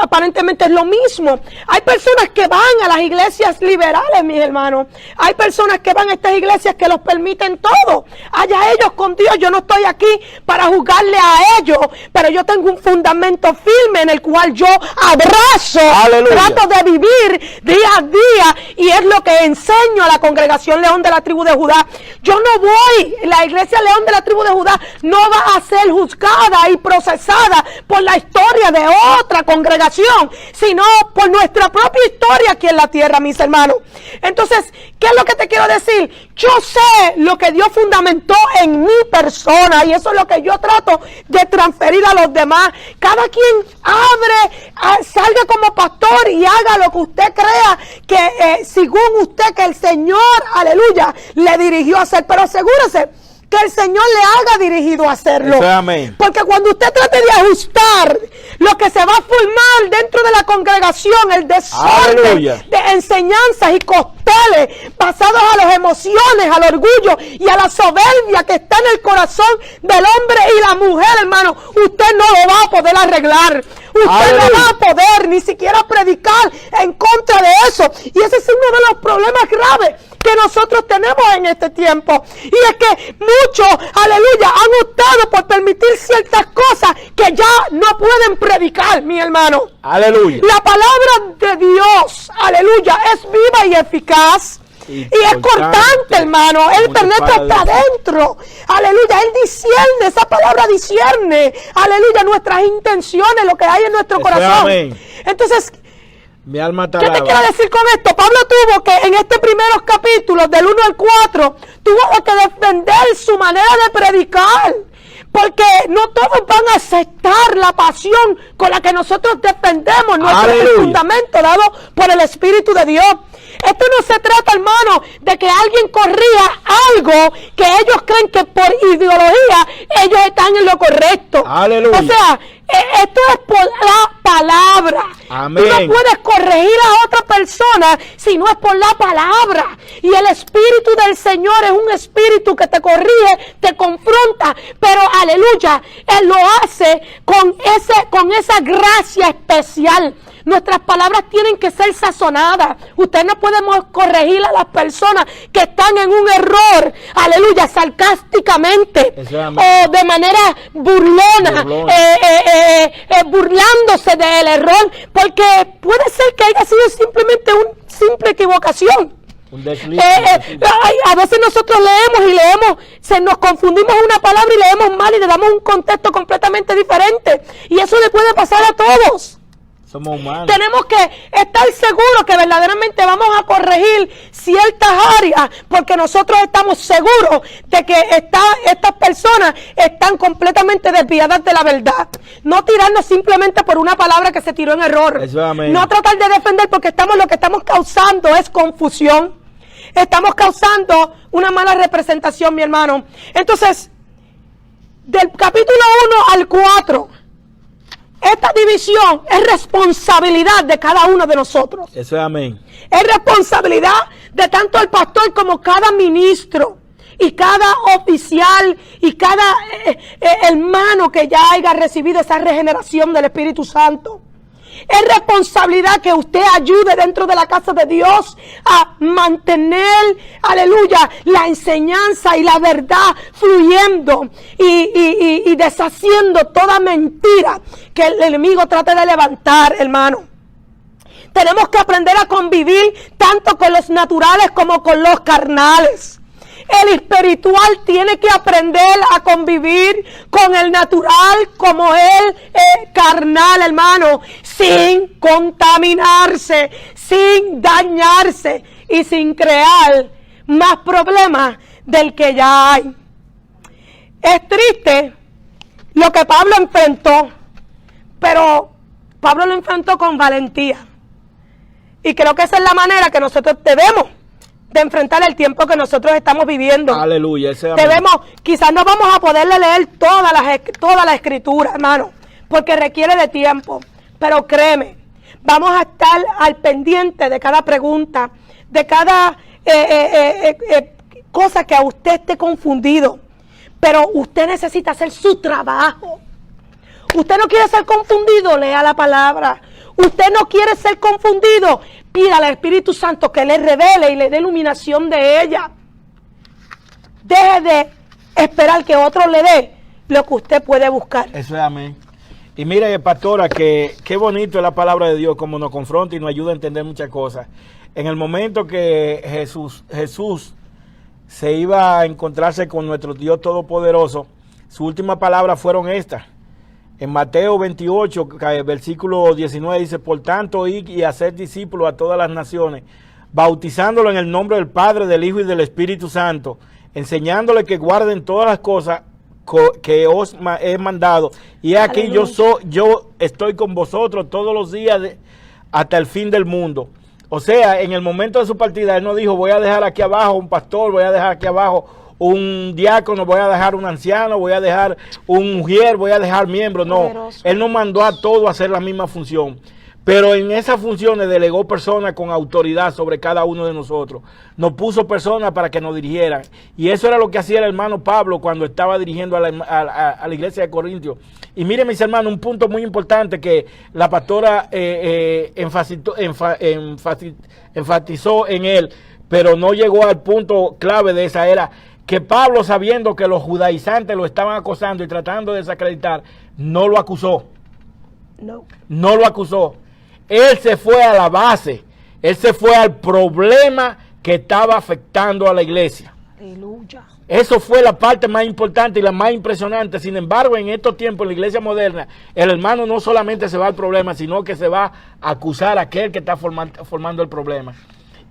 aparentemente es lo mismo. Hay personas que van a las iglesias liberales, mis hermanos. Hay personas que van a estas iglesias que los permiten todo. Allá ellos con Dios. Yo no estoy aquí para juzgarle a ellos, pero yo tengo un fundamento firme en el cual yo abrazo, trato de vivir día a día, y es lo que enseño a la congregación León de la tribu de Judá. Yo no voy, la iglesia León de la tribu de Judá no va a ser juzgada y procesada por la historia de otra congregación, sino por nuestra propia historia aquí en la tierra, mis hermanos. Entonces, ¿qué es lo que te quiero decir? Yo sé lo que Dios fundamentó en mi persona, y eso es lo que yo trato de transferir a los demás. Cada quien salga como pastor y haga lo que usted crea que según usted que el Señor, aleluya, le dirigió a hacer, pero asegúrese que el Señor le haga dirigido a hacerlo. Amén. Porque cuando usted trate de ajustar lo que se va a formar dentro de la congregación, el desorden aleluya, de enseñanzas y costeles basados a las emociones, al orgullo y a la soberbia que está en el corazón del hombre y la mujer, hermano, usted no lo va a poder arreglar. Usted aleluya, no va a poder ni siquiera predicar en contra de eso. Y ese es uno de los problemas graves que nosotros tenemos en este tiempo. Y es que muchos, aleluya, han optado por permitir ciertas cosas que ya no pueden predicar, mi hermano. Aleluya. La palabra de Dios, aleluya, es viva y eficaz. Y es cortante, hermano. Él penetra hasta adentro. Aleluya. Él discierne. Esa palabra discierne. Aleluya. Nuestras intenciones, lo que hay en nuestro corazón. Amén. Entonces, mi alma te ¿qué te quiero decir con esto? Pablo tuvo que en estos primeros capítulos, del 1 al 4, tuvo que defender su manera de predicar. Porque no todos van a aceptar la pasión con la que nosotros defendemos nuestro fundamento dado por el Espíritu de Dios. Esto no se trata, hermano, de que alguien corrija algo que ellos creen que por ideología ellos están en lo correcto. Aleluya. O sea, esto es por la palabra. Amén. Tú no puedes corregir a otra persona si no es por la palabra. Y el Espíritu del Señor es un Espíritu que te corrige, te confronta, pero aleluya, Él lo hace con esa gracia especial. Nuestras palabras tienen que ser sazonadas. Usted no podemos corregir a las personas que están en un error, aleluya, sarcásticamente o de manera burlona. Burlándose del error, porque puede ser que haya sido simplemente una simple equivocación. A veces nosotros nos confundimos una palabra y leemos mal y le damos un contexto completamente diferente, y eso le puede pasar a todos. Somos humanos. Tenemos que estar seguros que verdaderamente vamos a corregir ciertas áreas, porque nosotros estamos seguros de que estas personas están completamente desviadas de la verdad. No tirarnos simplemente por una palabra que se tiró en error. No tratar de defender, porque lo que estamos causando es confusión. Estamos causando una mala representación, mi hermano. Entonces, del capítulo 1 al 4, esta división es responsabilidad de cada uno de nosotros. Eso es amén. Es responsabilidad de tanto el pastor como cada ministro y cada oficial y cada hermano que ya haya recibido esa regeneración del Espíritu Santo. Es responsabilidad que usted ayude dentro de la casa de Dios a mantener, aleluya, la enseñanza y la verdad fluyendo y deshaciendo toda mentira que el enemigo trate de levantar, hermano. Tenemos que aprender a convivir tanto con los naturales como con los carnales. El espiritual tiene que aprender a convivir con el natural como el carnal, hermano, sin contaminarse, sin dañarse y sin crear más problemas del que ya hay. Es triste lo que Pablo enfrentó, pero Pablo lo enfrentó con valentía. Y creo que esa es la manera que nosotros debemos de enfrentar el tiempo que nosotros estamos viviendo. Aleluya. Quizás no vamos a poderle leer toda la escritura, hermano, porque requiere de tiempo. Pero créeme, vamos a estar al pendiente de cada pregunta, de cada cosa que a usted esté confundido. Pero usted necesita hacer su trabajo. Usted no quiere ser confundido, lea la palabra. Usted no quiere ser confundido, pida al Espíritu Santo que le revele y le dé iluminación de ella. Deje de esperar que otro le dé lo que usted puede buscar. Eso es amén. Y mire, pastora, que qué bonito es la palabra de Dios, como nos confronta y nos ayuda a entender muchas cosas. En el momento que Jesús se iba a encontrarse con nuestro Dios Todopoderoso, sus últimas palabras fueron estas. En Mateo 28, versículo 19 dice: por tanto, id y hacer discípulos a todas las naciones, bautizándolos en el nombre del Padre, del Hijo y del Espíritu Santo, enseñándoles que guarden todas las cosas que os he mandado. Y aquí yo estoy con vosotros todos los días hasta el fin del mundo. O sea, en el momento de su partida, él no dijo: voy a dejar aquí abajo un pastor, voy a dejar aquí abajo un diácono, voy a dejar un anciano, voy a dejar un mujer, voy a dejar miembros. No, poderoso. Él nos mandó a todos a hacer la misma función. Pero en esas funciones delegó personas con autoridad sobre cada uno de nosotros. Nos puso personas para que nos dirigieran. Y eso era lo que hacía el hermano Pablo cuando estaba dirigiendo a la iglesia de Corintios. Y miren, mis hermanos, un punto muy importante que la pastora enfatizó en él, pero no llegó al punto clave de esa era que Pablo, sabiendo que los judaizantes lo estaban acosando y tratando de desacreditar, no lo acusó. No lo acusó. Él se fue a la base. Él se fue al problema que estaba afectando a la iglesia. Aleluya. Eso fue la parte más importante y la más impresionante. Sin embargo, en estos tiempos, en la iglesia moderna, el hermano no solamente se va al problema, sino que se va a acusar a aquel que está formando el problema.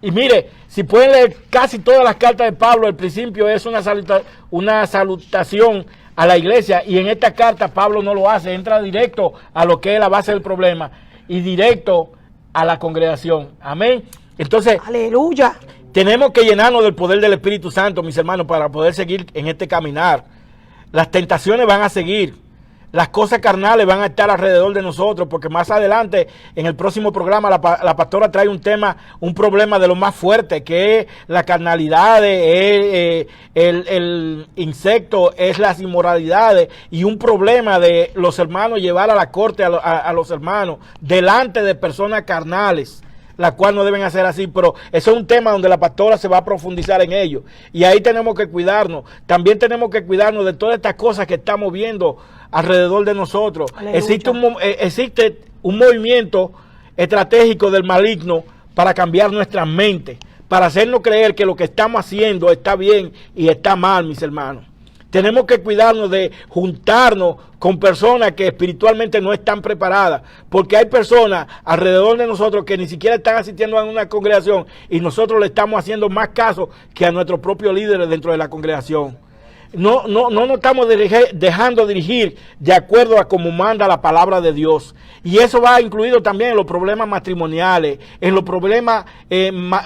Y mire, si pueden leer casi todas las cartas de Pablo, el principio es una salutación a la iglesia, y en esta carta Pablo no lo hace, entra directo a lo que es la base del problema y directo a la congregación. Amén. Entonces, aleluya, tenemos que llenarnos del poder del Espíritu Santo, mis hermanos, para poder seguir en este caminar. Las tentaciones van a seguir. Las cosas carnales van a estar alrededor de nosotros, porque más adelante, en el próximo programa, la pastora trae un problema de lo más fuerte, que es la carnalidad, el insecto, es las inmoralidades, y un problema de los hermanos llevar a la corte a los hermanos, delante de personas carnales, la cual no deben hacer así. Pero eso es un tema donde la pastora se va a profundizar en ello, y ahí tenemos que cuidarnos. También tenemos que cuidarnos de todas estas cosas que estamos viendo alrededor de nosotros. Existe un movimiento estratégico del maligno para cambiar nuestra mente, para hacernos creer que lo que estamos haciendo está bien y está mal, mis hermanos. Tenemos que cuidarnos de juntarnos con personas que espiritualmente no están preparadas, porque hay personas alrededor de nosotros que ni siquiera están asistiendo a una congregación, y nosotros le estamos haciendo más caso que a nuestros propios líderes dentro de la congregación. No nos estamos dejando dirigir de acuerdo a como manda la palabra de Dios. Y eso va incluido también en los problemas matrimoniales, en los problemas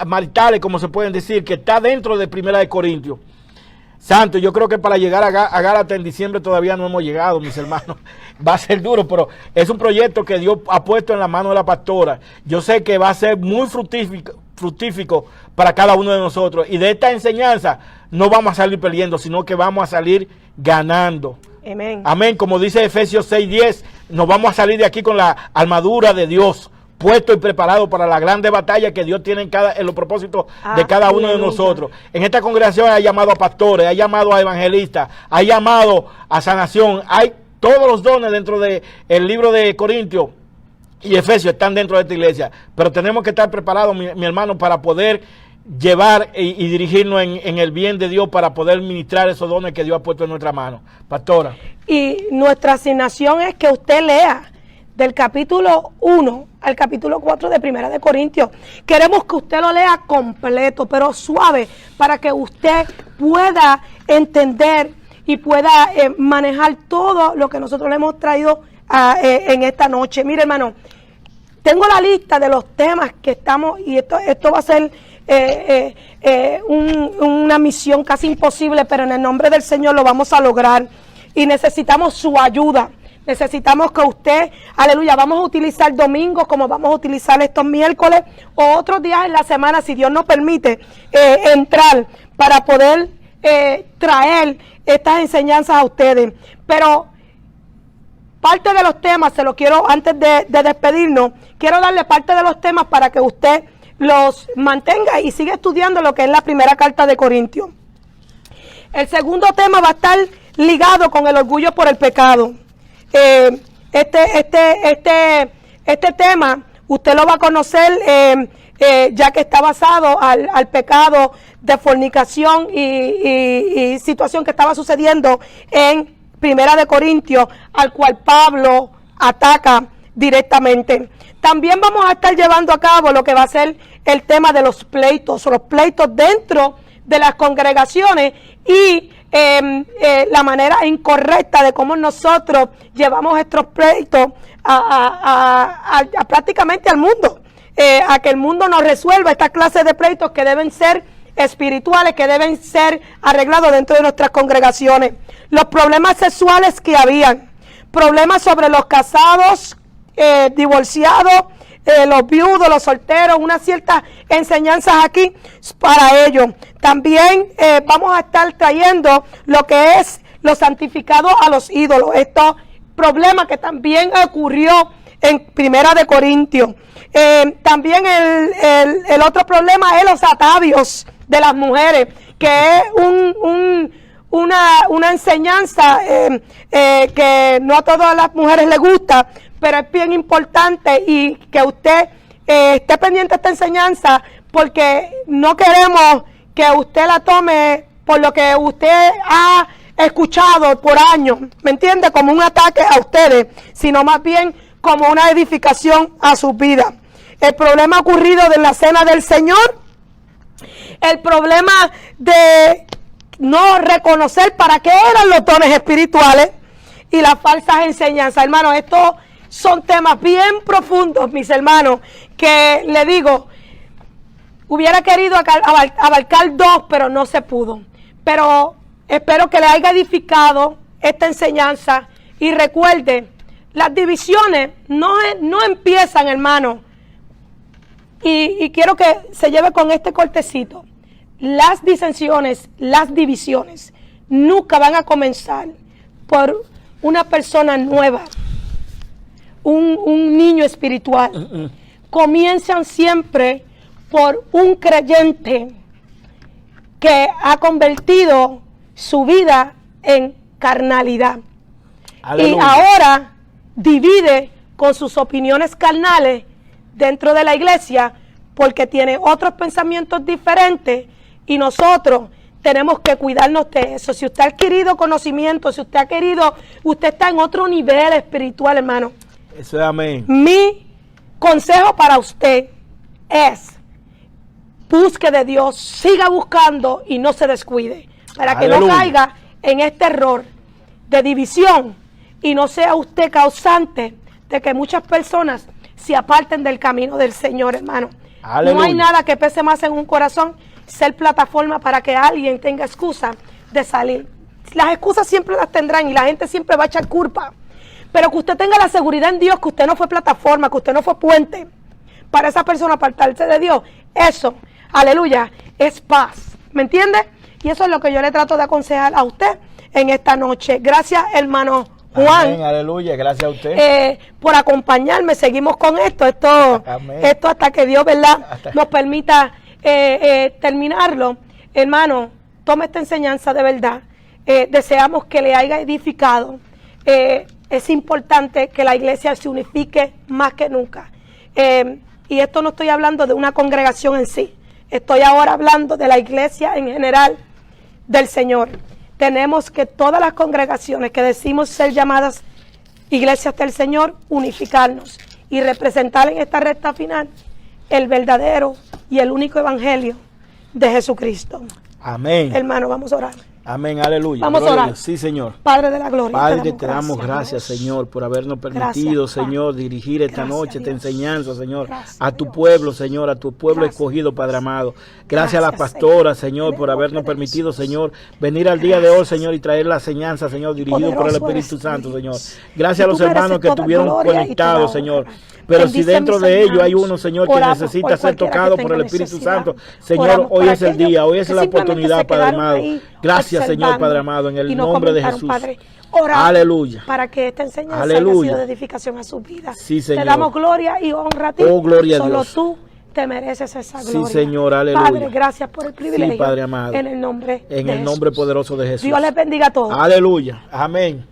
maritales, como se pueden decir, que está dentro de 1 Corintios. Santo, yo creo que para llegar a Gálatas en diciembre todavía no hemos llegado, mis hermanos. Va a ser duro, pero es un proyecto que Dios ha puesto en la mano de la pastora. Yo sé que va a ser muy fructífico para cada uno de nosotros. Y de esta enseñanza no vamos a salir perdiendo, sino que vamos a salir ganando. Amén. Amén. Como dice Efesios 6:10, nos vamos a salir de aquí con la armadura de Dios, puesto y preparado para la grande batalla que Dios tiene en los propósitos de cada uno de nosotros. En esta congregación ha llamado a pastores, ha llamado a evangelistas, ha llamado a sanación. Hay todos los dones dentro del libro de Corintios. y Efesios están dentro de esta iglesia, pero tenemos que estar preparados, mi hermano, para poder llevar y dirigirnos en el bien de Dios, para poder ministrar esos dones que Dios ha puesto en nuestra mano. Pastora. Y nuestra asignación es que usted lea del capítulo 1 al capítulo 4 de Primera de Corintios. Queremos que usted lo lea completo, pero suave, para que usted pueda entender y pueda manejar todo lo que nosotros le hemos traído en esta noche. Mire, hermano, tengo la lista de los temas que estamos, y esto va a ser una misión casi imposible, pero en el nombre del Señor lo vamos a lograr, y necesitamos su ayuda. Necesitamos que usted, aleluya, vamos a utilizar domingos como vamos a utilizar estos miércoles o otros días en la semana, si Dios nos permite entrar para poder traer estas enseñanzas a ustedes. Pero parte de los temas, se lo quiero, antes de despedirnos, quiero darle parte de los temas para que usted los mantenga y siga estudiando lo que es la primera carta de Corintios. El segundo tema va a estar ligado con el orgullo por el pecado. Este tema usted lo va a conocer ya que está basado al pecado de fornicación y situación que estaba sucediendo en Primera de Corintios, al cual Pablo ataca directamente. También vamos a estar llevando a cabo lo que va a ser el tema de los pleitos dentro de las congregaciones y la manera incorrecta de cómo nosotros llevamos estos pleitos a prácticamente al mundo, a que el mundo nos resuelva esta clase de pleitos que deben ser espirituales, que deben ser arreglados dentro de nuestras congregaciones. Los problemas sexuales que habían, problemas sobre los casados, divorciados, los viudos, los solteros, unas ciertas enseñanzas aquí para ellos. También vamos a estar trayendo lo que es lo santificado a los ídolos. Estos problemas que también ocurrió en Primera de Corintios. También el otro problema es los atavios de las mujeres, que es una enseñanza que no a todas las mujeres les gusta, pero es bien importante y que usted esté pendiente de esta enseñanza, porque no queremos que usted la tome por lo que usted ha escuchado por años, ¿me entiende? Como un ataque a ustedes, sino más bien como una edificación a sus vidas. El problema ocurrido de la cena del Señor, el problema de no reconocer para qué eran los dones espirituales y las falsas enseñanzas. Hermanos, estos son temas bien profundos, mis hermanos, que le digo, hubiera querido abarcar dos, pero no se pudo. Pero espero que le haya edificado esta enseñanza y recuerde, las divisiones no empiezan, hermano, y quiero que se lleve con este cortecito. Las disensiones, las divisiones nunca van a comenzar por una persona nueva, un niño espiritual. Comienzan siempre por un creyente que ha convertido su vida en carnalidad. Aleluya. Y ahora divide con sus opiniones carnales dentro de la iglesia porque tiene otros pensamientos diferentes, y nosotros tenemos que cuidarnos de eso. Si usted ha adquirido conocimiento, si usted ha querido, usted está en otro nivel espiritual, hermano. Eso es amén. Mi consejo para usted es: busque de Dios, siga buscando y no se descuide, para que no caiga en este error de división y no sea usted causante de que muchas personas se aparten del camino del Señor, hermano. Aleluya. No hay nada que pese más en un corazón ser plataforma para que alguien tenga excusa de salir. Las excusas siempre las tendrán y la gente siempre va a echar culpa, pero que usted tenga la seguridad en Dios que usted no fue plataforma, que usted no fue puente para esa persona apartarse de Dios. Eso, aleluya, es paz, ¿me entiende? Y eso es lo que yo le trato de aconsejar a usted en esta noche. Gracias, hermano Juan. Amén, aleluya, gracias a usted. Por acompañarme. Seguimos con esto hasta que Dios, ¿verdad?, nos permita terminarlo. Hermano, tome esta enseñanza de verdad. Deseamos que le haya edificado. es importante que la iglesia se unifique más que nunca. Y esto no estoy hablando de una congregación en sí, estoy ahora hablando de la iglesia en general del Señor. Tenemos que todas las congregaciones que decimos ser llamadas iglesias del Señor, unificarnos y representar en esta recta final el verdadero y el único evangelio de Jesucristo. Amén. Hermano, vamos a orar. Amén, aleluya. Vamos a orar. Sí, Señor. Padre de la gloria. Padre, te damos gracias, Señor, por habernos permitido, Gracias, Señor, dirigir esta Gracias, noche, esta Dios. enseñanza, Señor, Gracias, a tu Dios. pueblo, Señor, a tu pueblo Gracias, escogido, Padre Dios. amado. Gracias a la Gracias, pastora, Señor. Señor, En el por nombre habernos de permitido, Jesús. Señor, venir al día de hoy, Gracias. Señor, y traer la enseñanza, Señor, dirigido por el Poderoso Espíritu eres Santo, tú, Señor. Dios. Gracias a Y los tú mereces hermanos que toda estuvieron gloria y toda conectados, honra. Señor. Pero si Bendice dentro mis de ellos hay hermanos. uno, Señor, que Oramos necesita por ser cualquiera tocado que por el tenga Espíritu necesidad. Santo, Señor, Oramos hoy por es el aquellos día, hoy es que la simplemente oportunidad, se Padre quedaron amado. ahí Gracias, Señor, observando Padre amado, en el y no nombre de comentaron, Jesús. Padre. Oramos Aleluya. para que esta enseñanza Aleluya. haya sido de edificación a su vida. Sí, Señor. Te damos gloria y honra a ti. Oh, gloria a Solo Dios. tú te mereces esa Sí, gloria. Señor, aleluya. Padre, gracias por el privilegio. Sí, Padre amado. En el nombre En de el nombre Jesús. poderoso de Jesús. Dios les bendiga a todos. Aleluya. Amén.